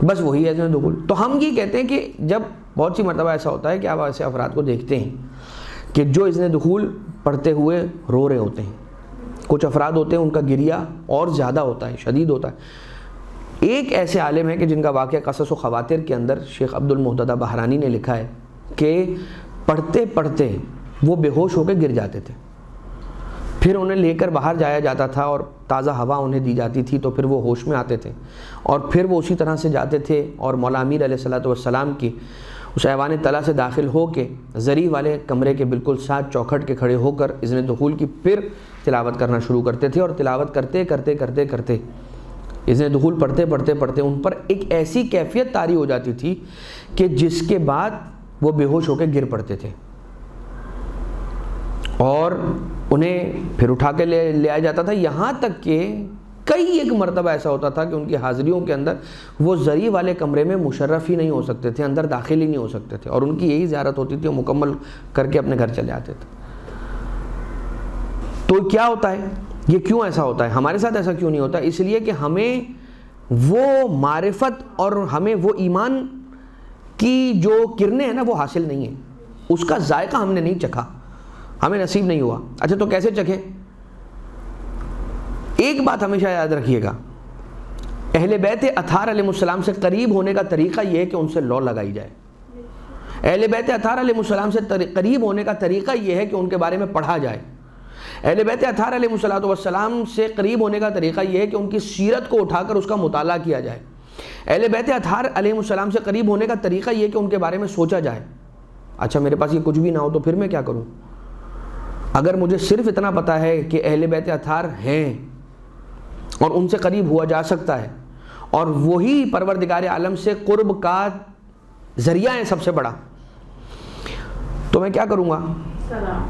بس وہی ہے اذن دخول۔ تو ہم یہ کہتے ہیں کہ جب بہت سی مرتبہ ایسا ہوتا ہے کہ آپ ایسے افراد کو دیکھتے ہیں کہ جو اذن دخول پڑھتے ہوئے رو رہے ہوتے ہیں، کچھ افراد ہوتے ہیں ان کا گریہ اور زیادہ ہوتا ہے، شدید ہوتا ہے۔ ایک ایسے عالم ہے کہ جن کا واقعہ قصص و خواتر کے اندر شیخ عبد المحتدی بہرانی نے لکھا ہے کہ پڑھتے پڑھتے وہ بے ہوش ہو کے گر جاتے تھے، پھر انہیں لے کر باہر جایا جاتا تھا اور تازہ ہوا انہیں دی جاتی تھی، تو پھر وہ ہوش میں آتے تھے، اور پھر وہ اسی طرح سے جاتے تھے اور مولا امیر علیہ الصلوۃ والسلام کی اس ایوان طلع سے داخل ہو کے زری والے کمرے کے بالکل ساتھ چوکھٹ کے کھڑے ہو کر اذن دخول کی پھر تلاوت کرنا شروع کرتے تھے، اور تلاوت کرتے کرتے کرتے کرتے اذن دخول پڑھتے پڑھتے پڑھتے ان پر ایک ایسی کیفیت طاری ہو جاتی تھی کہ جس کے بعد وہ بے ہوش ہو کے گر پڑتے تھے اور انہیں پھر اٹھا کے لے آیا جاتا تھا، یہاں تک کہ کئی ایک مرتبہ ایسا ہوتا تھا کہ ان کی حاضریوں کے اندر وہ زری والے کمرے میں مشرف ہی نہیں ہو سکتے تھے، اندر داخل ہی نہیں ہو سکتے تھے، اور ان کی یہی زیارت ہوتی تھی، وہ مکمل کر کے اپنے گھر چلے آتے تھے۔ تو کیا ہوتا ہے، یہ کیوں ایسا ہوتا ہے، ہمارے ساتھ ایسا کیوں نہیں ہوتا؟ اس لیے کہ ہمیں وہ معرفت اور ہمیں وہ ایمان کی جو کرنیں ہیں نا وہ حاصل نہیں ہیں، اس کا ذائقہ ہم نے نہیں چکھا، ہمیں نصیب نہیں ہوا۔ اچھا تو کیسے چکھیں؟ ایک بات ہمیشہ یاد رکھیے گا، اہل بیت اطہار علیہ السلام سے قریب ہونے کا طریقہ یہ ہے کہ ان سے لو لگائی جائے۔ اہل بیت اطہار علیہ السلام سے قریب ہونے کا طریقہ یہ ہے کہ ان کے بارے میں پڑھا جائے۔ اہل بیت اطہار علیہ السلام سے قریب ہونے کا طریقہ یہ ہے کہ ان کی سیرت کو اٹھا کر اس کا مطالعہ کیا جائے۔ اہل بیت اطہار علیہ السلام سے قریب ہونے کا طریقہ یہ ہے کہ ان کے بارے میں سوچا جائے۔ اچھا میرے پاس یہ کچھ بھی نہ ہو تو پھر میں کیا کروں؟ اگر مجھے صرف اتنا پتا ہے کہ اہل بیت اطہار ہیں اور ان سے قریب ہوا جا سکتا ہے اور وہی پروردگار عالم سے قرب کا ذریعہ ہے سب سے بڑا، تو میں کیا کروں گا؟ سلام۔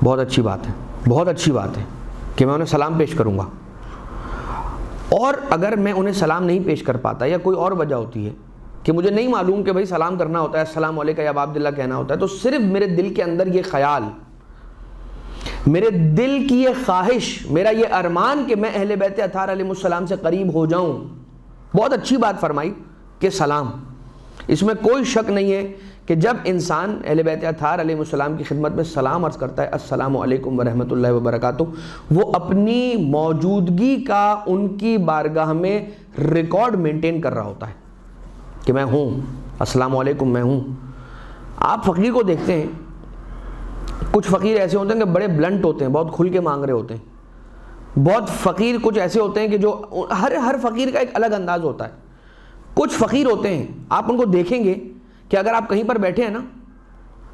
بہت اچھی بات ہے، بہت اچھی بات ہے کہ میں انہیں سلام پیش کروں گا۔ اور اگر میں انہیں سلام نہیں پیش کر پاتا یا کوئی اور وجہ ہوتی ہے کہ مجھے نہیں معلوم کہ بھائی سلام کرنا ہوتا ہے، السلام علیکم یا ابا عبداللہ کہنا ہوتا ہے، تو صرف میرے دل کے اندر یہ خیال، میرے دل کی یہ خواہش، میرا یہ ارمان کہ میں اہل بیت اطہار علیہ السلام سے قریب ہو جاؤں، بہت اچھی بات فرمائی کہ سلام، اس میں کوئی شک نہیں ہے کہ جب انسان اہل بیت اطہار علیہ السلام کی خدمت میں سلام عرض کرتا ہے السلام علیکم ورحمۃ اللہ وبرکاتہ، وہ اپنی موجودگی کا ان کی بارگاہ میں ریکارڈ مینٹین کر رہا ہوتا ہے کہ میں ہوں، السلام علیکم میں ہوں۔ آپ فقیر کو دیکھتے ہیں، کچھ فقیر ایسے ہوتے ہیں کہ بڑے بلنٹ ہوتے ہیں، بہت کھل کے مانگ رہے ہوتے ہیں، بہت فقیر کچھ ایسے ہوتے ہیں کہ جو ہر فقیر کا ایک الگ انداز ہوتا ہے۔ کچھ فقیر ہوتے ہیں آپ ان کو دیکھیں گے کہ اگر آپ کہیں پر بیٹھے ہیں نا،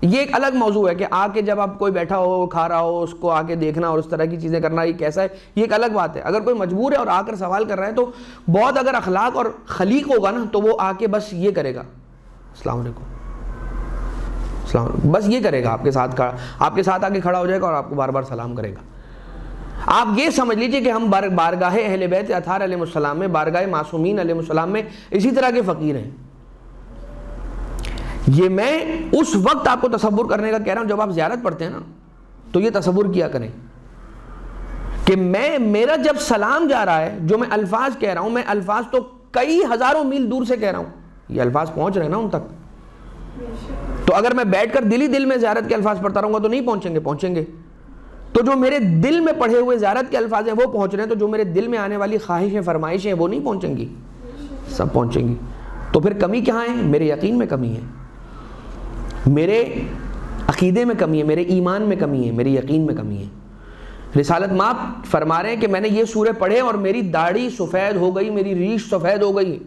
یہ ایک الگ موضوع ہے کہ آ کے جب آپ کوئی بیٹھا ہو کھا رہا ہو اس کو آ کے دیکھنا اور اس طرح کی چیزیں کرنا، یہ کیسا ہے، یہ ایک الگ بات ہے۔ اگر کوئی مجبور ہے اور آ کر سوال کر رہا ہے تو بہت اگر اخلاق اور خلیق ہوگا نا تو وہ آ کے بس یہ کرے گا السلام علیکم، بس یہ کرے گا، آپ کے ساتھ آ کے کھڑا ہو جائے گا اور آپ کو بار بار سلام کرے گا۔ آپ یہ سمجھ لیجئے کہ ہم بارگاہ اہل بیت اطہار علیہ السلام میں، بارگاہ معصومین علیہ السلام میں اسی طرح کے فقیر ہیں۔ یہ میں اس وقت آپ کو تصور کرنے کا کہہ رہا ہوں جب آپ زیارت پڑھتے ہیں نا، تو یہ تصور کیا کریں کہ میرا جب سلام جا رہا ہے، جو میں الفاظ کہہ رہا ہوں، میں الفاظ تو کئی ہزاروں میل دور سے کہہ رہا ہوں، یہ الفاظ پہنچ رہے ہیں نا ان تک۔ تو اگر میں بیٹھ کر دل ہی دل میں زیارت کے الفاظ پڑھتا رہوں گا تو نہیں پہنچیں گے۔ تو جو میرے دل میں پڑھے ہوئے زیارت کے الفاظ ہیں وہ پہنچ رہے ہیں، تو جو میرے دل میں آنے والی خواہشیں فرمائشیں وہ نہیں پہنچیں گی، سب پہنچیں گی۔ تو پھر کمی کہاں ہے؟ میرے یقین میں کمی ہے، میرے عقیدے میں کمی ہے، میرے ایمان میں کمی ہے، میری یقین میں کمی ہے۔ رسالت مآب فرما رہے ہیں کہ میں نے یہ سورے پڑھے اور میری داڑھی سفید ہو گئی، میری ریش سفید ہو گئی،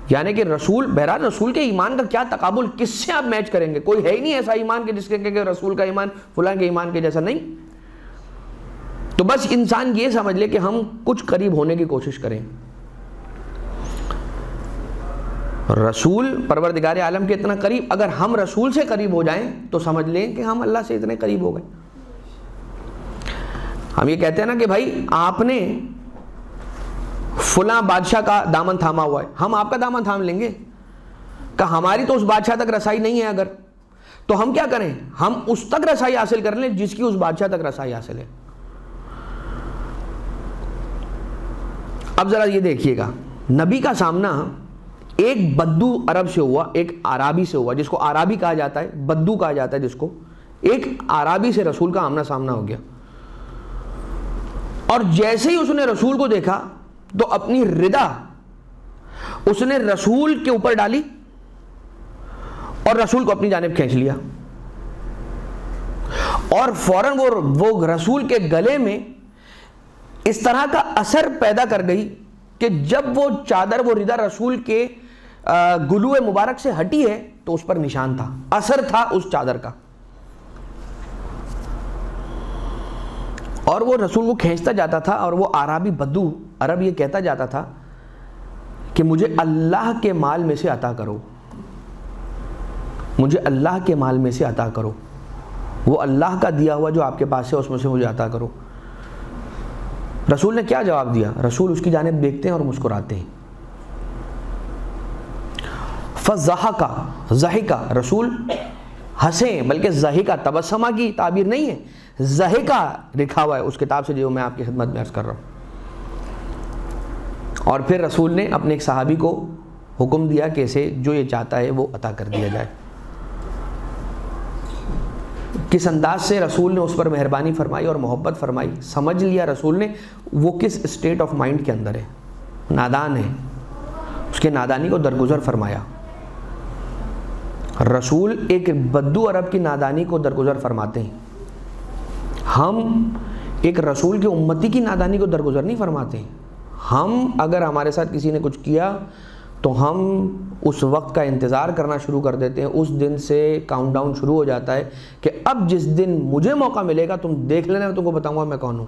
یعنی کہ بہرحال رسول کے ایمان کا کیا تقابل، کس سے آپ میچ کریں گے؟ کوئی ہے ہی نہیں ایسا ایمان کہ جس کے کہ رسول کا ایمان فلاں کے ایمان کے جیسا نہیں۔ تو بس انسان یہ سمجھ لے کہ ہم کچھ قریب ہونے کی کوشش کریں، رسول پروردگار عالم کے اتنا قریب، اگر ہم رسول سے قریب ہو جائیں تو سمجھ لیں کہ ہم اللہ سے اتنے قریب ہو گئے۔ ہم یہ کہتے ہیں نا کہ بھائی آپ نے فلاں بادشاہ کا دامن تھاما ہوا ہے، ہم آپ کا دامن تھام لیں گے کہ ہماری تو اس بادشاہ تک رسائی نہیں ہے، اگر تو ہم کیا کریں؟ ہم اس تک رسائی حاصل کر لیں جس کی اس بادشاہ تک رسائی حاصل ہے۔ اب ذرا یہ دیکھیے گا، نبی کا سامنا ایک بدو عرب سے ہوا، ایک عرابی سے ہوا، جس کو عرابی کہا جاتا ہے، بدو کہا جاتا ہے جس کو، ایک عرابی سے رسول کا آمنا سامنا ہو گیا، اور جیسے ہی اس نے رسول کو دیکھا تو اپنی ردا اس نے رسول کے اوپر ڈالی اور رسول کو اپنی جانب کھینچ لیا، اور فوراً وہ رسول کے گلے میں اس طرح کا اثر پیدا کر گئی کہ جب وہ چادر، وہ ردا رسول کے گلو مبارک سے ہٹی ہے تو اس پر نشان تھا، اثر تھا اس چادر کا، اور وہ رسول کو کھینچتا جاتا تھا، اور وہ عربی بدو عرب یہ کہتا جاتا تھا کہ مجھے اللہ کے مال میں سے عطا کرو، مجھے اللہ کے مال میں سے عطا کرو، وہ اللہ کا دیا ہوا جو آپ کے پاس ہے اس میں سے مجھے عطا کرو۔ رسول نے کیا جواب دیا؟ رسول اس کی جانب دیکھتے ہیں اور مسکراتے ہیں۔ ضحکا، رسول ہنسیں، بلکہ ضحکا تبسمہ کی تعبیر نہیں ہے، ضحکا لکھا ہوا ہے اس کتاب سے جو میں آپ کی خدمت میں عرض کر رہا ہوں۔ اور پھر رسول نے اپنے ایک صحابی کو حکم دیا کہ اسے جو یہ چاہتا ہے وہ عطا کر دیا جائے۔ کس انداز سے رسول نے اس پر مہربانی فرمائی اور محبت فرمائی، سمجھ لیا رسول نے وہ کس اسٹیٹ آف مائنڈ کے اندر ہے، نادان ہے، اس کے نادانی کو درگزر فرمایا۔ رسول ایک بدو عرب کی نادانی کو درگزر فرماتے ہیں، ہم ایک رسول کی امتی کی نادانی کو درگزر نہیں فرماتے ہیں۔ ہم اگر ہمارے ساتھ کسی نے کچھ کیا تو ہم اس وقت کا انتظار کرنا شروع کر دیتے ہیں، اس دن سے کاؤنٹ ڈاؤن شروع ہو جاتا ہے کہ اب جس دن مجھے موقع ملے گا تم دیکھ لینا، میں تم کو بتاؤں گا میں کون ہوں۔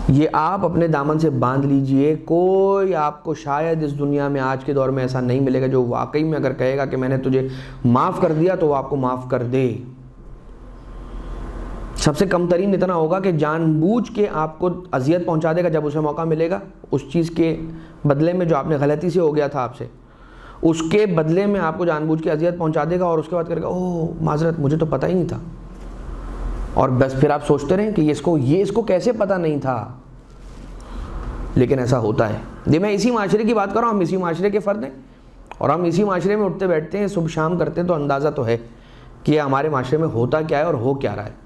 یہ آپ اپنے دامن سے باندھ لیجئے، کوئی آپ کو شاید اس دنیا میں آج کے دور میں ایسا نہیں ملے گا جو واقعی میں اگر کہے گا کہ میں نے تجھے معاف کر دیا تو وہ آپ کو معاف کر دے۔ سب سے کم ترین اتنا ہوگا کہ جان بوجھ کے آپ کو اذیت پہنچا دے گا جب اسے موقع ملے گا، اس چیز کے بدلے میں جو آپ نے غلطی سے ہو گیا تھا آپ سے، اس کے بدلے میں آپ کو جان بوجھ کے اذیت پہنچا دے گا اور اس کے بعد کرے گا اوہ معذرت مجھے تو پتہ ہی نہیں تھا، اور بس پھر آپ سوچتے رہیں کہ یہ اس کو کیسے پتہ نہیں تھا۔ لیکن ایسا ہوتا ہے۔ یہ میں اسی معاشرے کی بات کر رہا ہوں، ہم اسی معاشرے کے فرد ہیں اور ہم اسی معاشرے میں اٹھتے بیٹھتے ہیں، صبح شام کرتے ہیں، تو اندازہ تو ہے کہ یہ ہمارے معاشرے میں ہوتا کیا ہے اور ہو کیا رہا ہے۔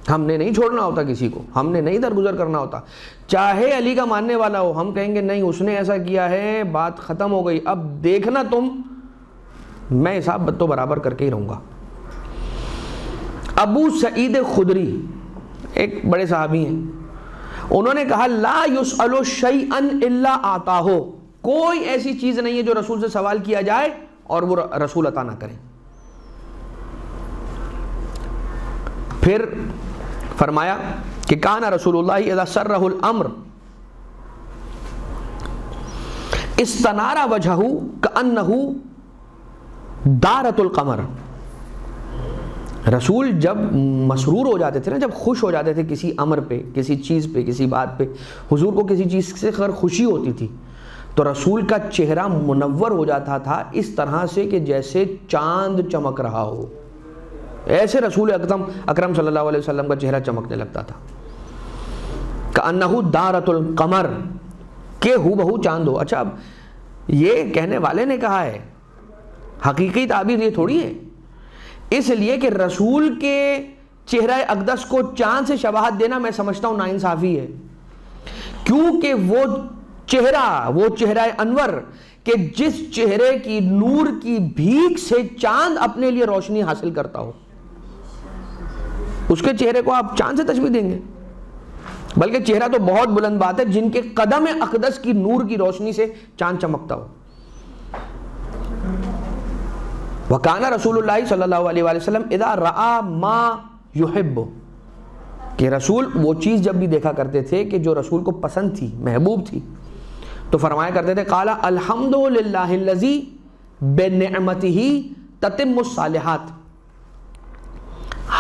ہم نے نہیں چھوڑنا ہوتا کسی کو، ہم نے نہیں درگزر کرنا ہوتا، چاہے علی کا ماننے والا ہو، ہم کہیں گے نہیں اس نے ایسا کیا ہے، بات ختم ہو گئی، اب دیکھنا تم، میں حساب تو برابر کر کے ہی رہوں گا۔ ابو سعید خدری ایک بڑے صحابی ہیں، انہوں نے کہا لا یسأل شیئا الا آتاہ، کوئی ایسی چیز نہیں ہے جو رسول سے سوال کیا جائے اور وہ رسول عطا نہ کریں۔ پھر فرمایا کہ کان رسول اللہ اذا سرہ الامر استنار وجہہ کأنہ دارت القمر، رسول جب مسرور ہو جاتے تھے نا، جب خوش ہو جاتے تھے کسی امر پہ، کسی چیز پہ، کسی بات پہ، حضور کو کسی چیز سے خیر خوشی ہوتی تھی تو رسول کا چہرہ منور ہو جاتا تھا اس طرح سے کہ جیسے چاند چمک رہا ہو، ایسے رسول اکرم صلی اللہ علیہ وسلم کا چہرہ چمکنے لگتا تھا۔ کأنہ دارت القمر، کہ ہو بہو چاند ہو۔ اچھا اب یہ کہنے والے نے کہا ہے، حقیقی تعبیر یہ تھوڑی ہے، اس لیے کہ رسول کے چہرہ اقدس کو چاند سے شباہت دینا میں سمجھتا ہوں ناانصافی ہے، کیونکہ وہ چہرہ انور کہ جس چہرے کی نور کی بھیک سے چاند اپنے لیے روشنی حاصل کرتا ہو، اس کے چہرے کو آپ چاند سے تشبیہ دیں گے؟ بلکہ چہرہ تو بہت بلند بات ہے جن کے قدم اقدس کی نور کی روشنی سے چاند چمکتا ہو۔ وَكَانَ رسول اللہ صلی اللہ علیہ وآلہ وسلم اذا رأى ما يحب، کہ رسول وہ چیز جب بھی دیکھا کرتے تھے کہ جو رسول کو پسند تھی، محبوب تھی، تو فرمایا کرتے تھے قال الحمد للہ الذی بنعمتہ تتم الصالحات،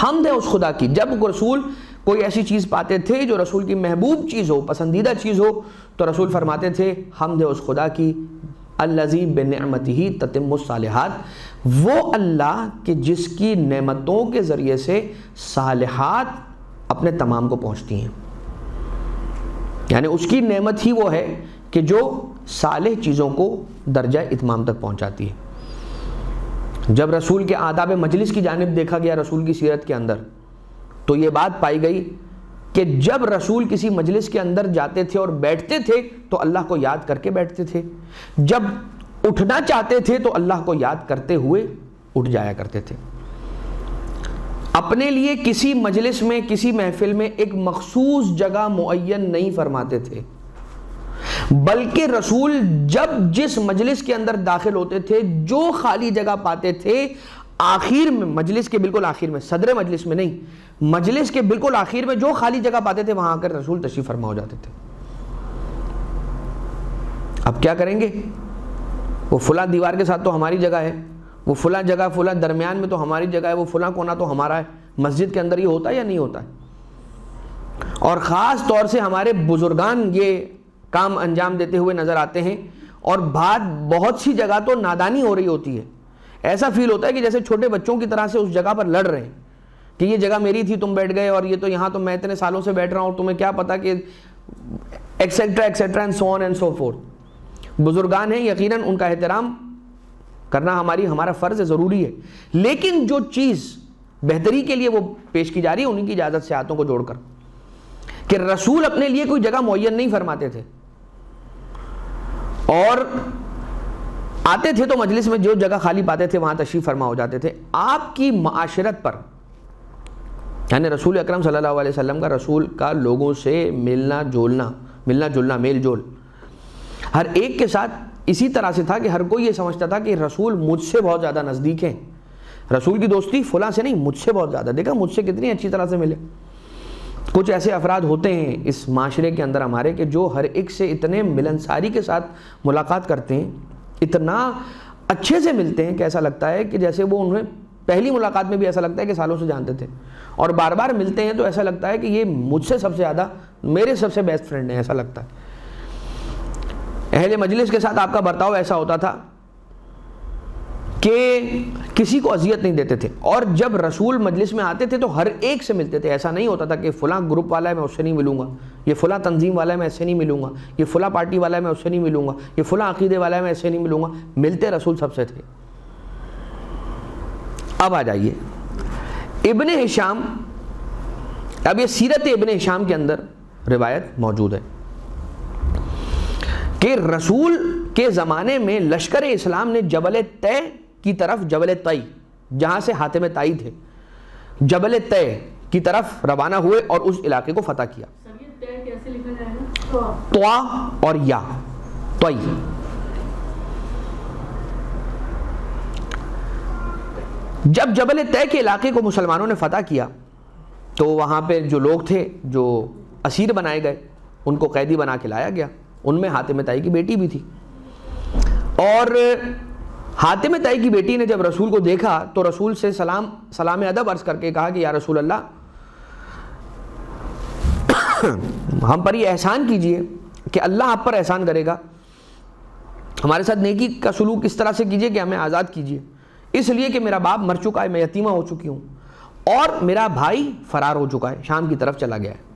حمد ہے اس خدا کی۔ جب رسول کوئی ایسی چیز پاتے تھے جو رسول کی محبوب چیز ہو، پسندیدہ چیز ہو، تو رسول فرماتے تھے حمد ہے اس خدا کی، الذی بنعمتہ تتم الصالحات، وہ اللہ کہ جس کی نعمتوں کے ذریعے سے صالحات اپنے تمام کو پہنچتی ہیں، یعنی اس کی نعمت ہی وہ ہے کہ جو صالح چیزوں کو درجہ اتمام تک پہنچاتی ہے۔ جب رسول کے آداب مجلس کی جانب دیکھا گیا رسول کی سیرت کے اندر، تو یہ بات پائی گئی کہ جب رسول کسی مجلس کے اندر جاتے تھے اور بیٹھتے تھے تو اللہ کو یاد کر کے بیٹھتے تھے، جب اٹھنا چاہتے تھے تو اللہ کو یاد کرتے ہوئے اٹھ جایا کرتے تھے۔ اپنے لیے کسی مجلس میں، کسی محفل میں ایک مخصوص جگہ معین نہیں فرماتے تھے، بلکہ رسول جب جس مجلس کے اندر داخل ہوتے تھے، جو خالی جگہ پاتے تھے، آخر میں، مجلس کے بالکل آخر میں، صدر مجلس میں نہیں، مجلس کے بالکل آخر میں جو خالی جگہ پاتے تھے وہاں آ کر رسول تشریف فرما ہو جاتے تھے۔ اب کیا کریں گے؟ وہ فلاں دیوار کے ساتھ تو ہماری جگہ ہے، وہ فلاں جگہ فلاں درمیان میں تو ہماری جگہ ہے، وہ فلاں کونا تو ہمارا ہے. مسجد کے اندر یہ ہوتا ہے یا نہیں ہوتا ہے؟ اور خاص طور سے ہمارے بزرگان یہ کام انجام دیتے ہوئے نظر آتے ہیں، اور بہت سی جگہ تو نادانی ہو رہی ہوتی ہے. ایسا فیل ہوتا ہے کہ جیسے چھوٹے بچوں کی طرح سے اس جگہ پر لڑ رہے ہیں کہ یہ جگہ میری تھی، تم بیٹھ گئے، اور یہ تو یہاں تو میں اتنے سالوں سے بیٹھ رہا ہوں، تمہیں کیا پتا کہ etcetera etcetera and so on and so forth. بزرگان ہیں، یقیناً ان کا احترام کرنا ہمارا فرض ہے، ضروری ہے. لیکن جو چیز بہتری کے لیے وہ پیش کی جا رہی ہے انہیں کی اجازت سے ہاتھوں کو جوڑ کر، کہ رسول اپنے لیے کوئی جگہ معین نہیں فرماتے تھے، اور آتے تھے تو مجلس میں جو جگہ خالی پاتے تھے وہاں تشریف فرما ہو جاتے تھے. آپ کی معاشرت پر، یعنی رسول اکرم صلی اللہ علیہ وسلم کا، رسول کا لوگوں سے ملنا جلنا میل جول ہر ایک کے ساتھ اسی طرح سے تھا کہ ہر کوئی یہ سمجھتا تھا کہ رسول مجھ سے بہت زیادہ نزدیک ہیں. رسول کی دوستی فلاں سے نہیں، مجھ سے بہت زیادہ. دیکھا مجھ سے کتنی اچھی طرح سے ملے. کچھ ایسے افراد ہوتے ہیں اس معاشرے کے اندر ہمارے کہ جو ہر ایک سے اتنے ملنساری کے ساتھ ملاقات کرتے ہیں، اتنا اچھے سے ملتے ہیں کہ ایسا لگتا ہے کہ جیسے وہ انہیں پہلی ملاقات میں بھی ایسا لگتا ہے کہ سالوں سے جانتے تھے، اور بار بار ملتے ہیں تو ایسا لگتا ہے کہ یہ مجھ سے سب سے زیادہ میرے سب سے بیسٹ فرینڈ ہیں، ایسا لگتا ہے. اہل مجلس کے ساتھ آپ کا برتاؤ ایسا ہوتا تھا کہ کسی کو اذیت نہیں دیتے تھے، اور جب رسول مجلس میں آتے تھے تو ہر ایک سے ملتے تھے. ایسا نہیں ہوتا تھا کہ فلاں گروپ والا ہے میں اس سے نہیں ملوں گا، یہ فلاں تنظیم والا ہے میں اس سے نہیں ملوں گا، یہ فلاں پارٹی والا ہے میں اس سے نہیں ملوں گا، یہ فلاں عقیدے والا ہے میں اس سے نہیں ملوں گا. ملتے رسول سب سے تھے. اب آ جائیے ابن ہشام. اب یہ سیرت ابن ہشام کے اندر روایت موجود ہے کہ رسول کے زمانے میں لشکر اسلام نے جبل طے کی طرف، جبل طئی جہاں سے حاتم طائی تھے، جبل طے کی طرف روانہ ہوئے اور اس علاقے کو فتح کیا. کیسے لکھا جائے گا؟ طوا اور یا طئی. جب جبل طے کے علاقے کو مسلمانوں نے فتح کیا تو وہاں پہ جو لوگ تھے جو اسیر بنائے گئے ان کو قیدی بنا کے لایا گیا. ان میں حاتم طائی کی بیٹی بھی تھی، اور حاتم طائی کی بیٹی نے جب رسول کو دیکھا تو رسول سے سلام ادب عرض کر کے کہا کہ یا رسول اللہ، ہم پر یہ احسان کیجئے کہ اللہ آپ پر احسان کرے گا، ہمارے ساتھ نیکی کا سلوک اس طرح سے کیجئے کہ ہمیں آزاد کیجئے، اس لیے کہ میرا باپ مر چکا ہے، میں یتیمہ ہو چکی ہوں، اور میرا بھائی فرار ہو چکا ہے، شام کی طرف چلا گیا ہے،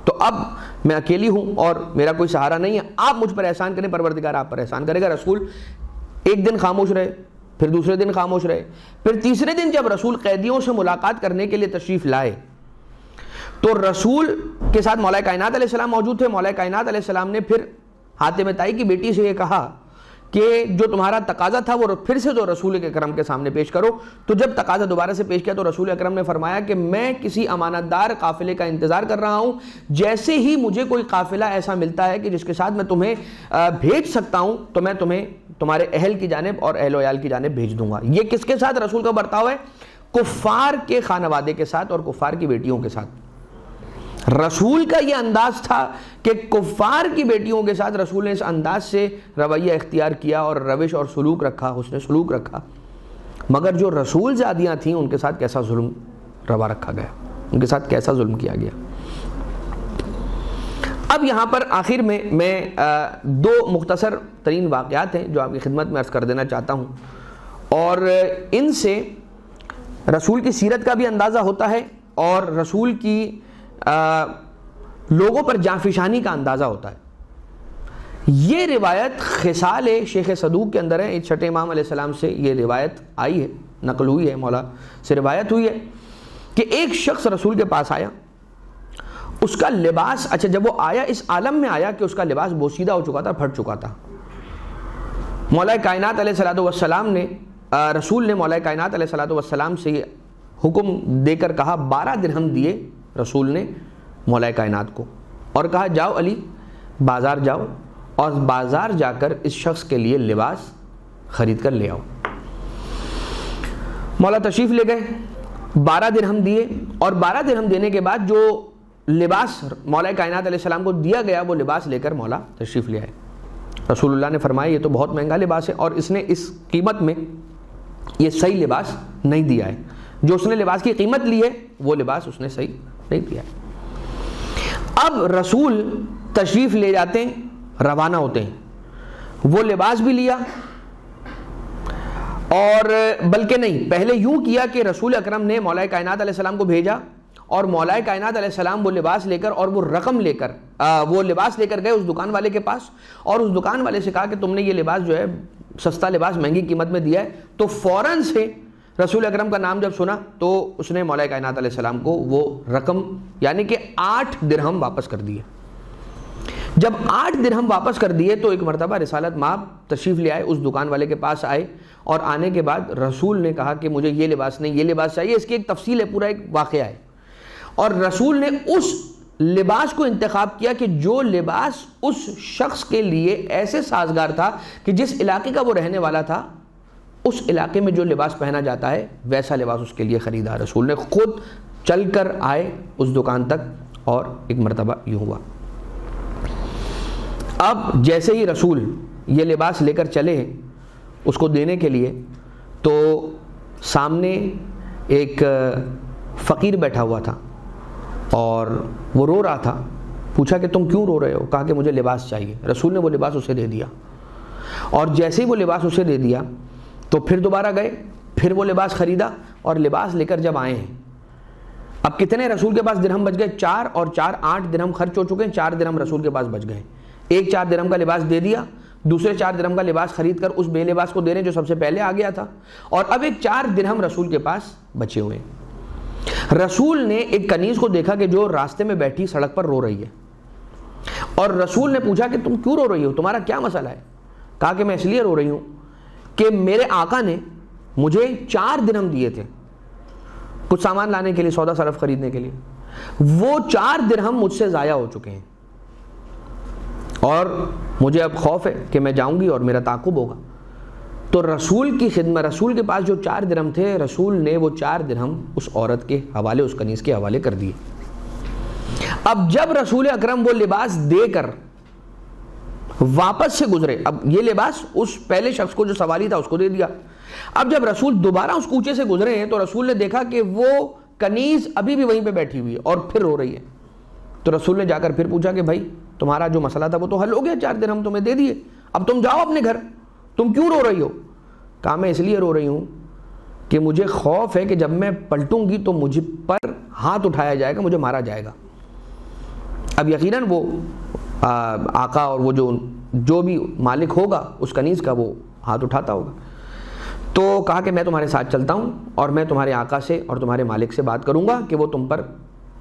تو اب میں اکیلی ہوں اور میرا کوئی سہارا نہیں ہے، آپ مجھ پر احسان کریں، پروردگار آپ پر احسان کرے گا. رسول ایک دن خاموش رہے، پھر دوسرے دن خاموش رہے، پھر تیسرے دن جب رسول قیدیوں سے ملاقات کرنے کے لیے تشریف لائے تو رسول کے ساتھ مولا کائنات علیہ السلام موجود تھے. مولا کائنات علیہ السلام نے پھر حاتم طائی کی بیٹی سے یہ کہا کہ جو تمہارا تقاضا تھا وہ پھر سے جو رسول اکرم کے سامنے پیش کرو. تو جب تقاضا دوبارہ سے پیش کیا تو رسول اکرم نے فرمایا کہ میں کسی امانت دار قافلے کا انتظار کر رہا ہوں، جیسے ہی مجھے کوئی قافلہ ایسا ملتا ہے کہ جس کے ساتھ میں تمہیں بھیج سکتا ہوں تو میں تمہیں تمہارے اہل کی جانب اور اہل و عیال کی جانب بھیج دوں گا. یہ کس کے ساتھ رسول کا برتاؤ ہے؟ کفار کے خانوادے کے ساتھ اور کفار کی بیٹیوں کے ساتھ. رسول کا یہ انداز تھا کہ کفار کی بیٹیوں کے ساتھ رسول نے اس انداز سے رویہ اختیار کیا اور روش اور سلوک رکھا، حسن سلوک رکھا. مگر جو رسول زادیاں تھیں ان کے ساتھ کیسا ظلم روا رکھا گیا، ان کے ساتھ کیسا ظلم کیا گیا. اب یہاں پر آخر میں دو مختصر ترین واقعات ہیں جو آپ کی خدمت میں عرض کر دینا چاہتا ہوں، اور ان سے رسول کی سیرت کا بھی اندازہ ہوتا ہے اور رسول کی لوگوں پر جانفشانی کا اندازہ ہوتا ہے. یہ روایت خصال شیخ صدوق کے اندر ہے. چھٹے امام علیہ السلام سے یہ روایت آئی ہے، نقل ہوئی ہے، مولا سے روایت ہوئی ہے کہ ایک شخص رسول کے پاس آیا، اس کا لباس، اچھا جب وہ آیا اس عالم میں آیا کہ اس کا لباس بوسیدہ ہو چکا تھا، پھٹ چکا تھا. مولا کائنات علیہ السلام نے رسول نے مولا کائنات علیہ السلام سے حکم دے کر کہا، 12 درہم دیے رسول نے مولا کائنات کو اور کہا جاؤ علی بازار جاؤ اور بازار جا کر اس شخص کے لیے لباس خرید کر لے آؤ. مولا تشریف لے گئے، 12 درہم دیے، اور 12 درہم دینے کے بعد جو لباس مولا کائنات علیہ السلام کو دیا گیا وہ لباس لے کر مولا تشریف لے آئے. رسول اللہ نے فرمایا یہ تو بہت مہنگا لباس ہے اور اس نے اس قیمت میں یہ صحیح لباس نہیں دیا ہے، جو اس نے لباس کی قیمت لی ہے وہ لباس اس نے صحیح نہیں دیا ہے۔ اب رسول تشریف لے جاتے ہیں، روانہ ہوتے ہیں، وہ لباس بھی لیا، اور بلکہ نہیں، پہلے یوں کیا کہ رسول اکرم نے مولا کائنات علیہ السلام کو بھیجا، اور مولا کائنات علیہ السلام وہ لباس لے کر اور وہ رقم لے کر وہ لباس لے کر گئے اس دکان والے کے پاس، اور اس دکان والے سے کہا کہ تم نے یہ لباس جو ہے سستا لباس مہنگی قیمت میں دیا ہے۔ تو فوراً سے رسول اکرم کا نام جب سنا تو اس نے مولا کائنات علیہ السلام کو وہ رقم یعنی کہ 8 درہم واپس کر دیے۔ جب 8 درہم واپس کر دیے تو ایک مرتبہ رسالت مآب تشریف لے آئے، اس دکان والے کے پاس آئے، اور آنے کے بعد رسول نے کہا کہ مجھے یہ لباس نہیں، یہ لباس چاہیے۔ اس کی ایک تفصیل ہے، پورا ایک واقعہ ہے، اور رسول نے اس لباس کو انتخاب کیا کہ جو لباس اس شخص کے لیے ایسے سازگار تھا کہ جس علاقے کا وہ رہنے والا تھا، اس علاقے میں جو لباس پہنا جاتا ہے ویسا لباس اس کے لیے خریدا۔ رسول نے خود چل کر آئے اس دکان تک، اور ایک مرتبہ یوں ہوا۔ اب جیسے ہی رسول یہ لباس لے کر چلے اس کو دینے کے لیے، تو سامنے ایک فقیر بیٹھا ہوا تھا اور وہ رو رہا تھا۔ پوچھا کہ تم کیوں رو رہے ہو؟ کہا کہ مجھے لباس چاہیے۔ رسول نے وہ لباس اسے دے دیا، اور جیسے ہی وہ لباس اسے دے دیا تو پھر دوبارہ گئے، پھر وہ لباس خریدا، اور لباس لے کر جب آئے ہیں، اب کتنے رسول کے پاس درہم بچ گئے؟ 4 اور 4 8 درہم خرچ ہو چکے ہیں، 4 درہم رسول کے پاس بچ گئے۔ ایک 4 درہم کا لباس دے دیا، دوسرے 4 درہم کا لباس خرید کر اس بے لباس کو دے رہے ہیں جو سب سے پہلے آ گیا تھا، اور اب ایک 4 درہم رسول کے پاس بچے ہوئے ہیں۔ رسول نے ایک کنیز کو دیکھا کہ جو راستے میں بیٹھی سڑک پر رو رہی ہے، اور رسول نے پوچھا کہ تم کیوں رو رہی ہو، تمہارا کیا مسئلہ ہے؟ کہا کہ میں اس لیے رو رہی ہوں کہ میرے آقا نے مجھے 4 درہم دیے تھے کچھ سامان لانے کے لیے، سودا صرف خریدنے کے لیے، وہ 4 درہم مجھ سے ضائع ہو چکے ہیں، اور مجھے اب خوف ہے کہ میں جاؤں گی اور میرا تعاقب ہوگا۔ تو رسول کی خدمت، رسول کے پاس جو 4 درہم تھے، رسول نے وہ 4 درہم اس عورت کے حوالے، اس کنیز کے حوالے کر دیے۔ اب جب رسول اکرم وہ لباس دے کر واپس سے گزرے، اب یہ لباس اس پہلے شخص کو جو سواری تھا اس کو دے دیا، اب جب رسول دوبارہ اس کوچے سے گزرے ہیں تو رسول نے دیکھا کہ وہ کنیز ابھی بھی وہیں پہ بیٹھی ہوئی ہے اور پھر رو رہی ہے۔ تو رسول نے جا کر پھر پوچھا کہ بھائی تمہارا جو مسئلہ تھا وہ تو حل ہو گیا، 4 درہم تمہیں دے دیے، اب تم جاؤ اپنے گھر، تم کیوں رو رہی ہو؟ کہا میں اس لیے رو رہی ہوں کہ مجھے خوف ہے کہ جب میں پلٹوں گی تو مجھ پر ہاتھ اٹھایا جائے گا، مجھے مارا جائے گا۔ اب یقیناً وہ آقا اور وہ جو بھی مالک ہوگا اس کنیز کا وہ ہاتھ اٹھاتا ہوگا۔ تو کہا کہ میں تمہارے ساتھ چلتا ہوں اور میں تمہارے آقا سے اور تمہارے مالک سے بات کروں گا کہ وہ تم پر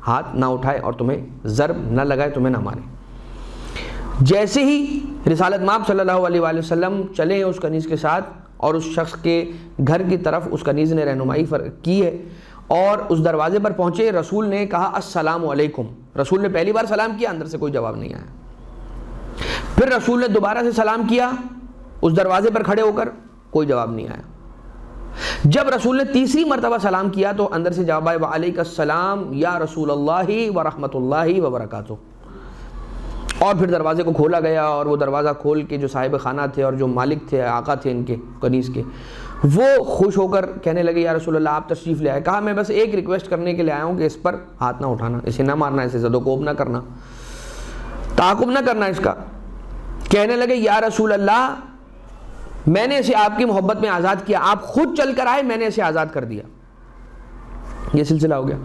ہاتھ نہ اٹھائے اور تمہیں ضرب نہ لگائے، تمہیں نہ مارے۔ جیسے ہی رسالت مآب صلی اللہ علیہ وآلہ وسلم چلے اس کنیز کے ساتھ اور اس شخص کے گھر کی طرف اس کنیز نے رہنمائی کی ہے اور اس دروازے پر پہنچے، رسول نے کہا السلام علیکم۔ رسول نے پہلی بار سلام کیا، اندر سے کوئی جواب نہیں آیا۔ پھر رسول نے دوبارہ سے سلام کیا اس دروازے پر کھڑے ہو کر، کوئی جواب نہیں آیا۔ جب رسول نے تیسری مرتبہ سلام کیا تو اندر سے جواب آیا وعلیک السلام یا رسول اللہ ورحمۃ اللہ وبرکاتہ، اور پھر دروازے کو کھولا گیا اور وہ دروازہ کھول کے جو صاحب خانہ تھے اور جو مالک تھے، آقا تھے ان کے کنیز کے، وہ خوش ہو کر کہنے لگے یا رسول اللہ آپ تشریف لے آئے۔ کہا میں بس ایک ریکویسٹ کرنے کے لیے آیا ہوں کہ اس پر ہاتھ نہ اٹھانا، اسے نہ مارنا، اسے زد و کوب نہ کرنا، تعاقب نہ کرنا اس کا۔ کہنے لگے یا رسول اللہ میں نے اسے آپ کی محبت میں آزاد کیا، آپ خود چل کر آئے، میں نے اسے آزاد کر دیا۔ یہ سلسلہ ہو گیا۔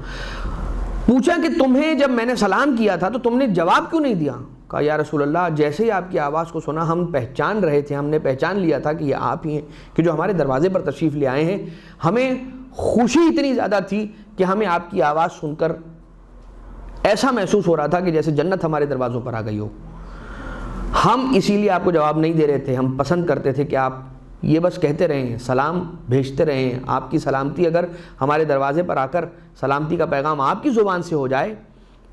پوچھا کہ تمہیں جب میں نے سلام کیا تھا تو تم نے جواب کیوں نہیں دیا؟ کہا یا رسول اللہ جیسے ہی آپ کی آواز کو سنا ہم پہچان رہے تھے، ہم نے پہچان لیا تھا کہ یہ آپ ہی ہیں کہ جو ہمارے دروازے پر تشریف لے آئے ہیں۔ ہمیں خوشی اتنی زیادہ تھی کہ ہمیں آپ کی آواز سن کر ایسا محسوس ہو رہا تھا کہ جیسے جنت ہمارے دروازوں پر آ گئی ہو۔ ہم اسی لیے آپ کو جواب نہیں دے رہے تھے، ہم پسند کرتے تھے کہ آپ یہ بس کہتے رہیں، سلام بھیجتے رہیں، آپ کی سلامتی اگر ہمارے دروازے پر آ کر سلامتی کا پیغام آپ کی زبان سے ہو جائے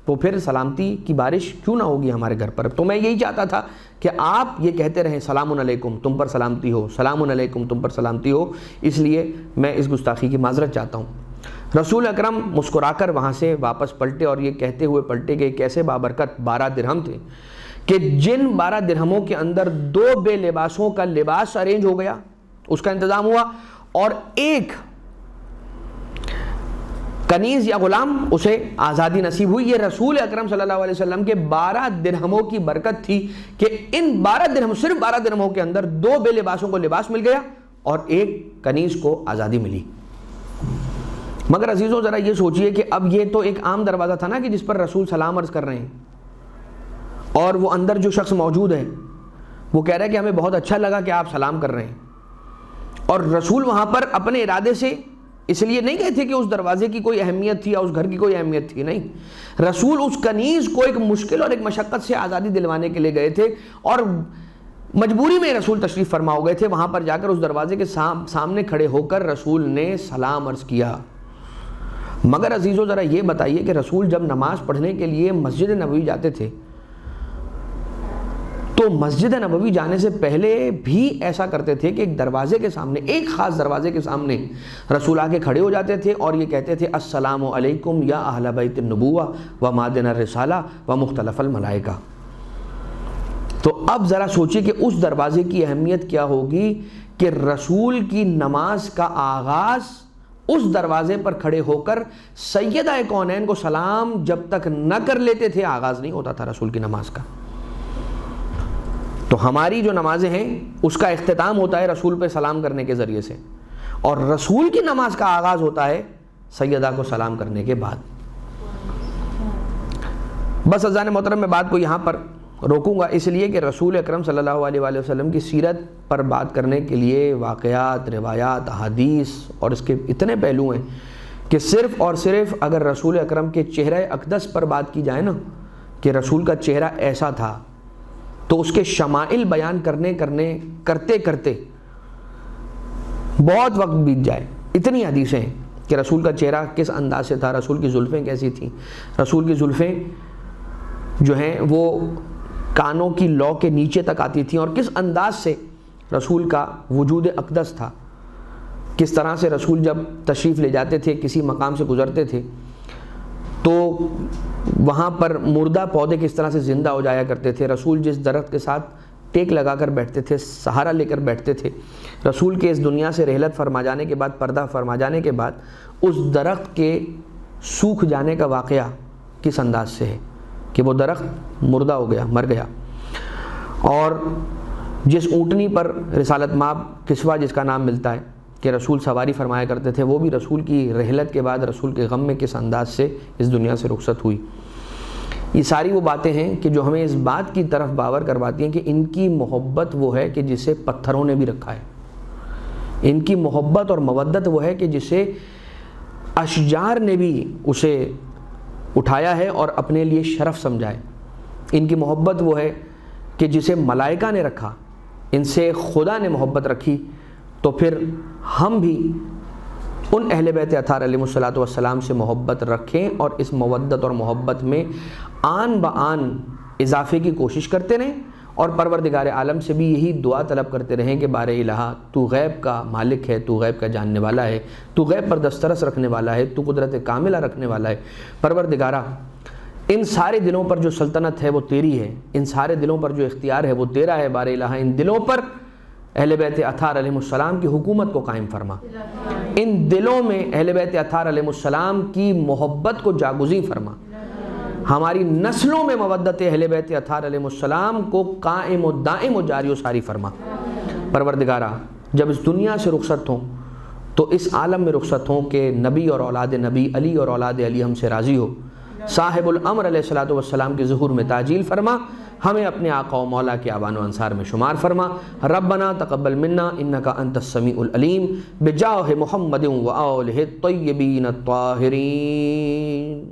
تو پھر سلامتی کی بارش کیوں نہ ہوگی ہمارے گھر پر۔ تو میں یہی چاہتا تھا کہ آپ یہ کہتے رہیں سلام علیکم تم پر سلامتی ہو، سلام علیکم تم پر سلامتی ہو، اس لیے میں اس گستاخی کی معذرت چاہتا ہوں۔ رسول اکرم مسکرا کر وہاں سے واپس پلٹے اور یہ کہتے ہوئے پلٹے کہ کیسے بابرکت 12 درہم تھے کہ جن 12 درہموں کے اندر 2 بے لباسوں کا لباس ارینج ہو گیا، اس کا انتظام ہوا، اور ایک کنیز یا غلام اسے آزادی نصیب ہوئی. یہ رسول اکرم صلی اللہ علیہ وسلم کے 12 درہموں کی برکت تھی کہ ان 12 درہم، صرف 12 درہموں کے اندر 2 بے لباسوں کو لباس مل گیا اور ایک کنیز کو آزادی ملی. مگر عزیزوں ذرا یہ سوچئے کہ اب یہ تو ایک عام دروازہ تھا نا کہ جس پر رسول سلام عرض کر رہے ہیں، اور وہ اندر جو شخص موجود ہے وہ کہہ رہا ہے کہ ہمیں بہت اچھا لگا کہ آپ سلام کر رہے ہیں، اور رسول وہاں پر اپنے ارادے سے اس لیے نہیں گئے تھے کہ اس دروازے کی کوئی اہمیت تھی یا اس گھر کی کوئی اہمیت تھی، نہیں، رسول اس کنیز کو ایک مشکل اور ایک مشقت سے آزادی دلوانے کے لیے گئے تھے، اور مجبوری میں رسول تشریف فرما ہو گئے تھے. وہاں پر جا کر اس دروازے کے سامنے کھڑے ہو کر رسول نے سلام عرض کیا. مگر عزیزو ذرا یہ بتائیے کہ رسول جب نماز پڑھنے کے لیے مسجد نبوی جاتے تھے تو مسجد نبوی جانے سے پہلے بھی ایسا کرتے تھے کہ ایک دروازے کے سامنے، ایک خاص دروازے کے سامنے رسول آ کے کھڑے ہو جاتے تھے اور یہ کہتے تھے السلام علیکم یا اہل بیت النبوہ و مادن الرسالہ و مختلف الملائکہ. تو اب ذرا سوچئے کہ اس دروازے کی اہمیت کیا ہوگی کہ رسول کی نماز کا آغاز اس دروازے پر کھڑے ہو کر سیدہ کونین کو سلام جب تک نہ کر لیتے تھے آغاز نہیں ہوتا تھا رسول کی نماز کا. تو ہماری جو نمازیں ہیں اس کا اختتام ہوتا ہے رسول پہ سلام کرنے کے ذریعے سے، اور رسول کی نماز کا آغاز ہوتا ہے سیدہ کو سلام کرنے کے بعد. بس عزیزان محترم میں بات کو یہاں پر روکوں گا، اس لیے کہ رسول اکرم صلی اللہ علیہ وآلہ وسلم کی سیرت پر بات کرنے کے لیے واقعات، روایات، احادیث اور اس کے اتنے پہلو ہیں کہ صرف اور صرف اگر رسول اکرم کے چہرہ اقدس پر بات کی جائے نا کہ رسول کا چہرہ ایسا تھا، تو اس کے شمائل بیان کرتے کرتے بہت وقت بیت جائے. اتنی حدیثیں ہیں کہ رسول کا چہرہ کس انداز سے تھا، رسول کی زلفیں کیسی تھیں، رسول کی زلفیں جو ہیں وہ کانوں کی لو کے نیچے تک آتی تھیں، اور کس انداز سے رسول کا وجود اقدس تھا، کس طرح سے رسول جب تشریف لے جاتے تھے، کسی مقام سے گزرتے تھے تو وہاں پر مردہ پودے کس طرح سے زندہ ہو جایا کرتے تھے، رسول جس درخت کے ساتھ ٹیک لگا کر بیٹھتے تھے، سہارا لے کر بیٹھتے تھے، رسول کے اس دنیا سے رحلت فرما جانے کے بعد، پردہ فرما جانے کے بعد اس درخت کے سوکھ جانے کا واقعہ کس انداز سے ہے کہ وہ درخت مردہ ہو گیا، مر گیا. اور جس اونٹنی پر رسالت مآب کسوہ جس کا نام ملتا ہے کہ رسول سواری فرمایا کرتے تھے، وہ بھی رسول کی رحلت کے بعد رسول کے غم میں کس انداز سے اس دنیا سے رخصت ہوئی. یہ ساری وہ باتیں ہیں کہ جو ہمیں اس بات کی طرف باور کرواتی ہیں کہ ان کی محبت وہ ہے کہ جسے پتھروں نے بھی رکھا ہے، ان کی محبت اور مودت وہ ہے کہ جسے اشجار نے بھی اسے اٹھایا ہے اور اپنے لیے شرف سمجھا ہے. ان کی محبت وہ ہے کہ جسے ملائکہ نے رکھا، ان سے خدا نے محبت رکھی. تو پھر ہم بھی ان اہل بیت اطہار علیہ السلام سے محبت رکھیں اور اس مودت اور محبت میں آن بآن اضافے کی کوشش کرتے رہیں، اور پروردگار عالم سے بھی یہی دعا طلب کرتے رہیں کہ بار الہ تو غیب کا مالک ہے، تو غیب کا جاننے والا ہے، تو غیب پر دسترس رکھنے والا ہے، تو قدرت کاملہ رکھنے والا ہے. پروردگارہ ان سارے دلوں پر جو سلطنت ہے وہ تیری ہے، ان سارے دلوں پر جو اختیار ہے وہ تیرا ہے. بار الہ ان دلوں پر اہل بیت اطہار علیہ السلام کی حکومت کو قائم فرما، ان دلوں میں اہل بیت اطہار علیہ السلام کی محبت کو جاگزیں فرما، ہماری نسلوں میں مودت اہل بیت اطہار علیہ السلام کو قائم و دائم و جاری و ساری فرما. پروردگارہ جب اس دنیا سے رخصت ہوں تو اس عالم میں رخصت ہوں کہ نبی اور اولاد نبی، علی اور اولاد علی ہم سے راضی ہو. صاحب الامر علیہ السلام کے ظہور میں تعجیل فرما، ہمیں اپنے آقا و مولا کے آبان و انصار میں شمار فرما. ربنا تقبل منا انکا انت السمیع العلیم بجاہ محمد و آلہ الطیبین الطاہرین.